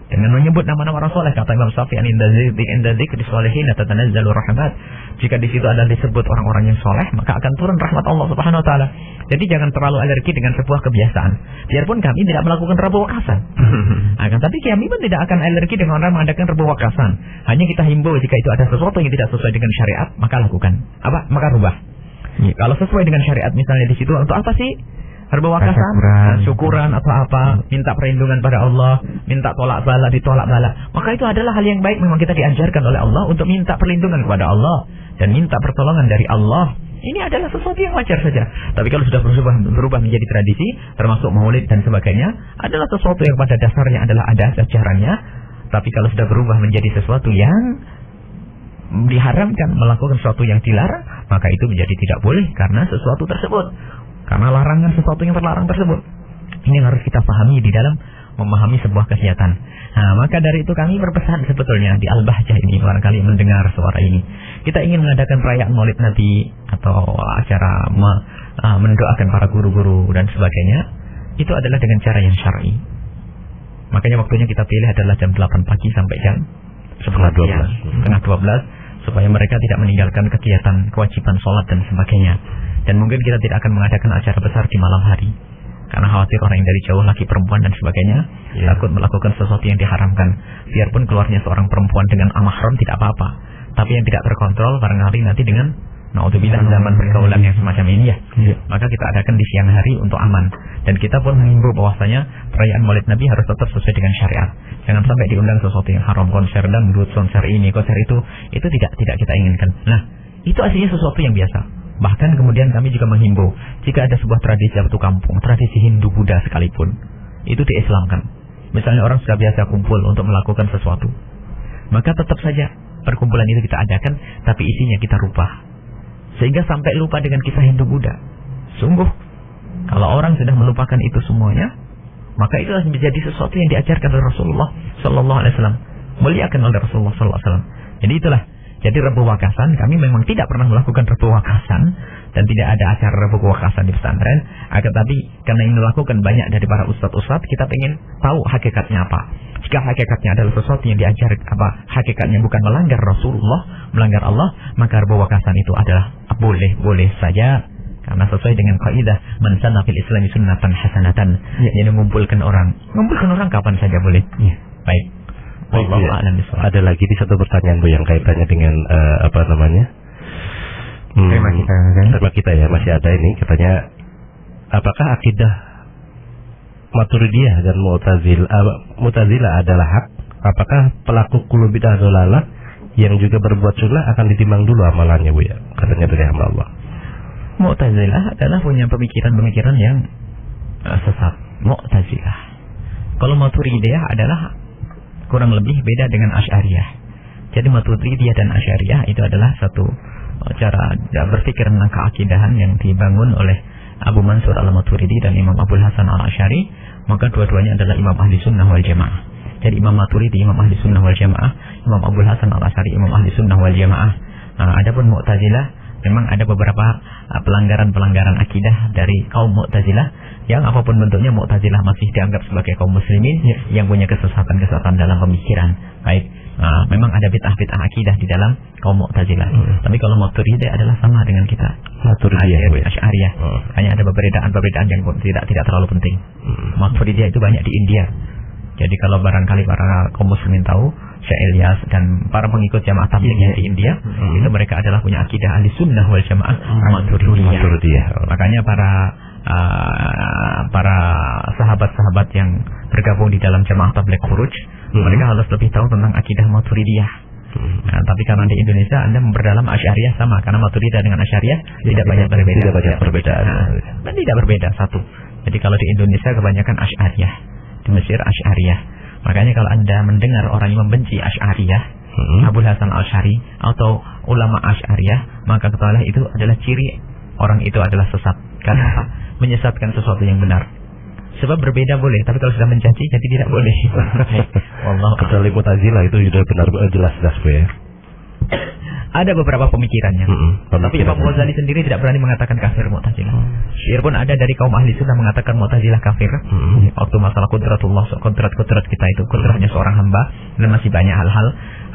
dengan menyebut nama-nama orang soleh. Kata Imam Syafi'i, inda dzikri sholihin tatanazzalu rahmat. Jika di situ ada disebut orang-orang yang soleh, maka akan turun rahmat Allah Subhanahu wa taala. Jadi jangan terlalu alergi dengan sebuah kebiasaan. Biarpun kami tidak melakukan Rabu wakasan, tapi kami pun tidak akan alergi dengan orang mengadakan Rabu wakasan. Hanya kita himbau jika itu ada sesuatu yang tidak sesuai dengan syariat, maka lakukan. Maka rubah. Kalau sesuai dengan syariat, misalnya di situ untuk apa sih Rabu wakasan? Syukuran atau apa? Minta perlindungan pada Allah, minta tolak bala, ditolak bala. Maka itu adalah hal yang baik. Memang kita diajarkan oleh Allah untuk minta perlindungan kepada Allah dan minta pertolongan dari Allah. Ini adalah sesuatu yang wajar saja. Tapi kalau sudah berubah menjadi tradisi, termasuk maulid dan sebagainya, adalah sesuatu yang pada dasarnya adalah ada ajarannya. Tapi kalau sudah berubah menjadi sesuatu yang diharamkan, melakukan sesuatu yang dilarang, maka itu menjadi tidak boleh karena sesuatu tersebut, karena larangan sesuatu yang terlarang tersebut. Ini yang harus kita pahami di dalam memahami sebuah kegiatan. Maka dari itu kami berpesan sebetulnya di Al-Bahjah ini, barangkali mendengar suara ini, kita ingin mengadakan perayaan Maulid Nabi atau acara mendoakan para guru-guru dan sebagainya, itu adalah dengan cara yang syar'i. Makanya waktunya kita pilih adalah jam 8 pagi sampai jam setengah 12, supaya mereka tidak meninggalkan kegiatan kewajiban sholat dan sebagainya. Dan mungkin kita tidak akan mengadakan acara besar di malam hari, karena khawatir orang yang dari jauh, laki perempuan dan sebagainya, takut melakukan sesuatu yang diharamkan. Biarpun keluarnya seorang perempuan dengan mahram tidak apa-apa, tapi yang tidak terkontrol barangkali nanti dengan naudzubillah zaman pergaulan yang semacam ini maka kita adakan di siang hari untuk aman. Dan kita pun mengimbau bahwasanya perayaan Maulid Nabi harus tetap sesuai dengan syariat. Jangan sampai diundang sesuatu yang haram, konser dangdut, konser ini, konser itu tidak kita inginkan. Nah, itu aslinya sesuatu yang biasa. Bahkan kemudian kami juga menghimbau, jika ada sebuah tradisi satu kampung, tradisi Hindu Buddha sekalipun, itu diislamkan. Misalnya orang sudah biasa kumpul untuk melakukan sesuatu, maka tetap saja perkumpulan itu kita adakan, tapi isinya kita rubah, sehingga sampai lupa dengan kisah Hindu Buddha. Sungguh, kalau orang sudah melupakan itu semuanya, maka itu harus menjadi sesuatu yang diajarkan oleh Rasulullah Sallallahu Alaihi Wasallam, muliakan oleh Rasulullah Sallallahu Alaihi Wasallam. Jadi itulah. Jadi Rabu wakasan kami memang tidak pernah melakukan Rabu wakasan, dan tidak ada acara Rabu wakasan di pesantren. Akan tapi karena ini melakukan banyak dari para ustadz-ustadz, kita ingin tahu hakikatnya apa. Jika hakikatnya adalah sesuatu yang diajar hakikatnya bukan melanggar Rasulullah, melanggar Allah, maka Rabu wakasan itu adalah boleh saja, karena sesuai dengan kaidah man sanna fil islami sunnatan hasanatan. Jadi mengumpulkan orang kapan saja boleh. Baik. Ada lagi di satu pertanyaan Bu yang kaitannya dengan tema kita ya, masih ada ini, katanya apakah akidah Maturidiyah dan Mu'tazilah adalah hak? Apakah pelaku qulu bid'ah dhalalah yang juga berbuat sunnah akan ditimbang dulu amalannya Bu ya? Katanya dari hamba Allah. Mu'tazilah adalah punya pemikiran-pemikiran yang sesat. Mu'tazilah. Kalau Maturidiyah adalah kurang lebih beda dengan Asy'ariyah. Jadi Maturidiyah dan Asy'ariyah itu adalah satu cara berpikir tentang keakidahan yang dibangun oleh Abu Mansur al-Maturidi dan Imam Abul Hasan al-Asy'ari. Maka dua-duanya adalah Imam Ahli Sunnah wal Jamaah. Jadi Imam Maturidi Imam Ahli Sunnah wal Jamaah, Imam Abul Hasan al-Asy'ari Imam Ahli Sunnah wal Jamaah. Adapun Mu'tazilah, memang ada beberapa pelanggaran akidah dari kaum Mu'tazilah, yang apapun bentuknya Mu'tazilah masih dianggap sebagai kaum muslimin yang punya kesesatan dalam pemikiran. Baik, memang ada bid'ah akidah di dalam kaum Mu'tazilah. Tapi kalau Maturidiyah adalah sama dengan kita, Asy'ariyah. Hanya ada perbedaan yang tidak terlalu penting. Maturidiyah itu banyak di India. Jadi kalau barangkali para kaum muslimin tahu, Syekh Ilyas dan para pengikut jamaah tabligh di India, itu mereka adalah punya akidah ahli sunnah wal jamaah Maturidiyah. Makanya para sahabat-sahabat yang bergabung di dalam jamaah tabligh khuruj, mereka harus lebih tahu tentang akidah Maturidiyah. Tapi karena di Indonesia Anda memperdalam Asy'ariyah sama, karena Maturidiyah dengan Asy'ariyah tidak banyak berbeda. Dan tidak berbeda satu. Jadi kalau di Indonesia kebanyakan Asy'ariyah, di Mesir Asy'ariyah. Makanya kalau Anda mendengar orang yang membenci Asy'ariyah, Abul Hasan Al-Asy'ari atau ulama Asy'ariyah, maka ketahuilah itu adalah ciri orang itu adalah sesat. Karena apa? Menyesatkan sesuatu yang benar. Sebab berbeda boleh, tapi kalau sudah mencaci jadi tidak boleh. Wallah. Kecuali Mu'tazilah itu sudah benar jelas-jelas Bu ya. Ada beberapa pemikirannya. Tapi Imam Ghazali sendiri tidak berani mengatakan kafir Mu'tazilah. Biarpun ada dari kaum ahli sunnah mengatakan Mu'tazilah kafir. Waktu masalah kudratullah, kudrat kita itu, kudratnya seorang hamba, dan masih banyak hal-hal.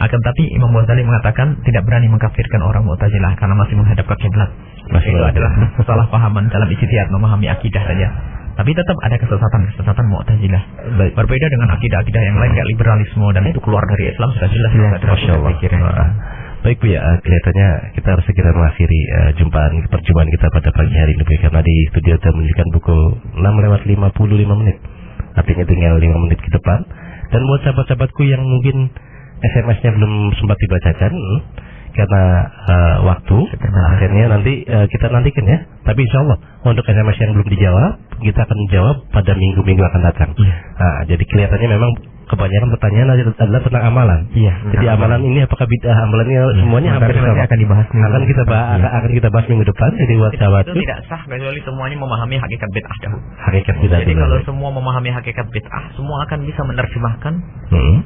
Akan tapi Imam Ghazali mengatakan tidak berani mengkafirkan orang Mu'tazilah karena masih menghadap ke kiblat. Itu adalah kesalahpahaman dalam ijtihad memahami akidah saja. Tapi tetap ada kesesatan Mu'tazilah. Berbeda dengan akidah-akidah yang lain kayak liberalisme dan itu keluar dari Islam sudah jelas. Masya Allah. Baik Bu ya, kelihatannya kita harus segera mengakhiri perjumpaan kita pada pagi hari ini Bu, karena di studio sudah menunjukkan pukul 6:55 menit. Artinya tinggal 5 menit ke depan. Dan buat sahabat-sahabatku yang mungkin SMS-nya belum sempat dibacakan karena waktu, akhirnya nanti kita nantikan ya. Tapi insya Allah untuk SMS yang belum dijawab, kita akan jawab pada minggu-minggu akan datang. Nah, jadi kelihatannya memang kebanyakan pertanyaan adalah tentang amalan. Jadi amalan ini apakah bid'ah? Amalannya semuanya hampir sama. Akan dibahas akan kita bahas minggu depan. Jadi buat sahabat itu tidak sah kecuali semuanya memahami hakikat bid'ah dahulu. Hakikat bid'ah. Jadi kalau semua memahami hakikat bid'ah, semua akan bisa menerjemahkan,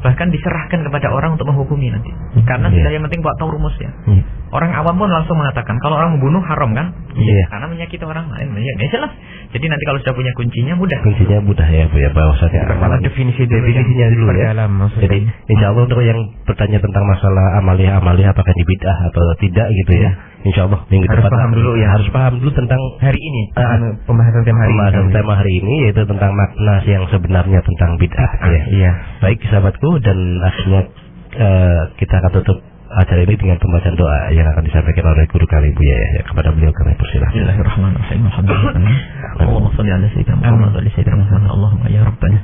bahkan diserahkan kepada orang untuk menghukumi nanti. Karena tidak yang penting buat tahu rumusnya. Orang awam pun langsung mengatakan kalau orang membunuh haram kan? Karena menyakiti orang lain. Ya jelas. Jadi nanti kalau sudah punya kuncinya mudah. Kuncinya mudah ya Bu ya, bahwasanya amalan definisinya dulu ya. Jadi insya Allah untuk yang bertanya tentang masalah amalia apakah ini bid'ah atau tidak gitu ya. Insya Allah minggu depan harus paham dulu tentang hari ini pembahasan tema hari ini yaitu tentang makna yang sebenarnya tentang bid'ah ya. Baik sahabatku, dan akhirnya kita akan tutup acara ini dengan pembacaan doa yang akan disampaikan oleh guru kami Bu ya. Kepada beliau kami persilahkan. Bismillahirrahmanirrahim. Allahumma shalli ala sayyidina Muhammad wa ala sayyidina Muhammad. Allahumma ya rabbana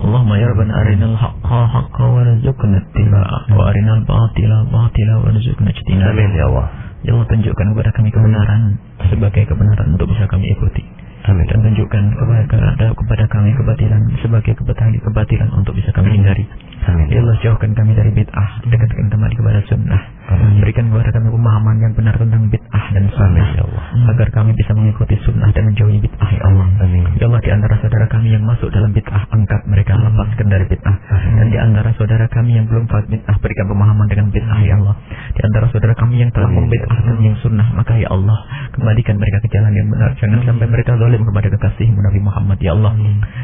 Allahumma ya rabbana arinal haqqa haqqa warzuqna ittiba'a wa arinal batila batila warzuqna ijtinaba. Amin ya Allah. Ya Allah, tunjukkan kepada kami kebenaran sebagai kebenaran untuk bisa kami ikuti. Amin. Dan tunjukkan kepada kami kebatilan sebagai kebatilan untuk bisa kami hindari. Amin. Ya Allah, jauhkan kami dari bid'ah, dekatkan kami kepada sunnah. Amin. Berikan kepada kami pemahaman yang benar tentang bid'ah dan sunnah. Amin, ya Allah. Agar kami bisa mengikuti sunnah dan menjauhi bid'ah ya Allah. Amin. Ya Allah, di antara saudara kami yang masuk dalam bid'ah, angkat mereka, lepaskan dari bid'ah. Dan di antara saudara kami yang belum faham bid'ah, berikan pemahaman dengan bid'ah ya Allah. Di antara saudara kami yang telah membid'ahkan yang sunnah, maka ya Allah, kembalikan mereka ke jalan yang benar. Jangan sampai mereka zalim kepada kekasih-Mu Nabi Muhammad ya Allah.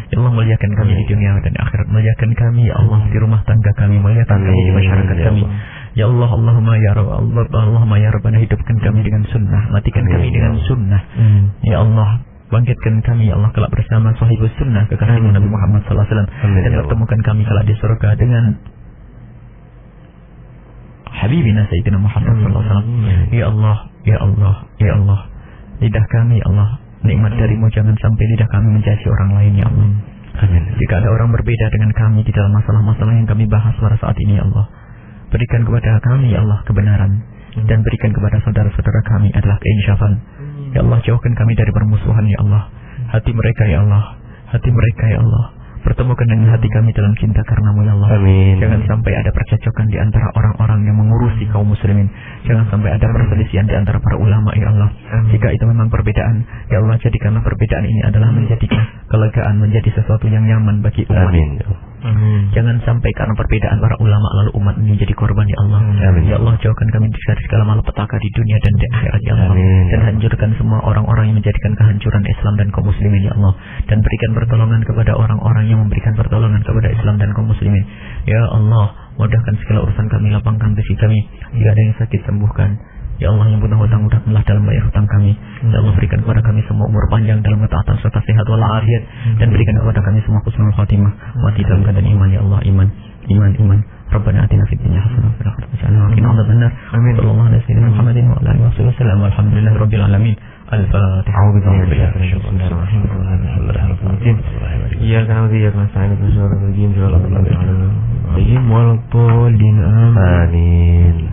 Ya Allah, muliakan kami di dunia dan akhirat. Muliakan kami ya Allah di rumah tangga kami, muliakan kami di masyarakat kami. Ya Allah, Allahumma ya Rabb, Allahumma ya Rabbana, hidupkan kami dengan sunnah, matikan kami dengan sunnah. Ya Allah, bangkitkan kami ya Allah kelak bersama sahibus sunnah, kekasih-Mu Nabi Muhammad sallallahu alaihi wasallam, dan pertemukan kami kelak di surga dengan habibina sayyidina Muhammad sallallahu alaihi wasallam. Ya Allah, ya Allah, ya Allah, lidah kami ya Allah, nikmat dari-Mu, jangan sampai lidah kami mencaci orang lain ya Allah. Amin. Jika ada orang berbeda dengan kami di dalam masalah-masalah yang kami bahas pada saat ini ya Allah, berikan kepada kami ya Allah kebenaran, dan berikan kepada saudara-saudara kami adalah keinsyafan. Ya Allah, jauhkan kami dari permusuhan ya Allah. Hati mereka ya Allah, hati mereka ya Allah, pertemukan dengan hati kami dalam cinta karena-Mu ya Allah. Amin. Jangan sampai ada percekcokan di antara orang-orang yang mengurusi kaum muslimin. Jangan sampai ada perselisihan di antara para ulama ya Allah. Jika itu memang perbedaan, ya Allah, jadikanlah perbedaan ini adalah menjadikan kelegaan, menjadi sesuatu yang nyaman bagi umat. Amin. Jangan sampai karena perbedaan para ulama lalu umat ini jadi korban ya Allah. Ya Allah, jauhkan kami dari segala malapetaka di dunia dan di akhirat ya Allah. Dan hancurkan semua orang-orang yang menjadikan kehancuran Islam dan kaum muslimin ya Allah. Dan berikan pertolongan kepada orang-orang yang memberikan pertolongan kepada Islam dan kaum muslimin. Ya Allah, mudahkan segala urusan kami, lapangkan rezeki kami. Jika ada yang sakit, sembuhkan. Ya Allah, yang punya hutang mudahkanlah dalam bayar hutang kami. Ya Allah, berikan kepada kami semua umur panjang dalam ketaatan serta sehat walafiat, dan berikan kepada kami semua husnul khatimah, mati dalam keadaan iman ya Allah. Iman. Rabbana atina fid dunya hasanah wa fil akhirati hasanah wa qina adzabannar. Amin. Sallallahu alaihi wasallam Muhammadin wa ala alihi wasallam. Alhamdulillahi rabbil alamin. Al-Fatihah. A'udzu billahi minasy shaitonir rajim. Iyyaka na'budu wa iyyaka nasta'in. Ihdinas siratal mustaqim. Amin.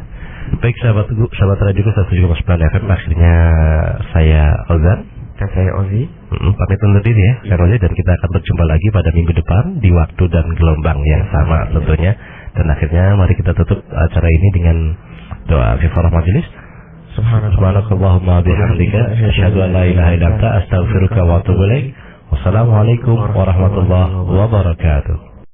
Baik sahabat radioku 107,9 FM, akhirnya saya Ozan Dan saya Ozi. Pamit undur diri ya, saya Ozi, dan kita akan berjumpa lagi pada minggu depan di waktu dan gelombang yang sama tentunya. Dan akhirnya mari kita tutup acara ini dengan doa kifarah majelis. Subhanakallahumma bihamdika asyhadu an la ilaha illa anta astaghfiruka wa atubu ilaik. Wassalamualaikum warahmatullahi wabarakatuh.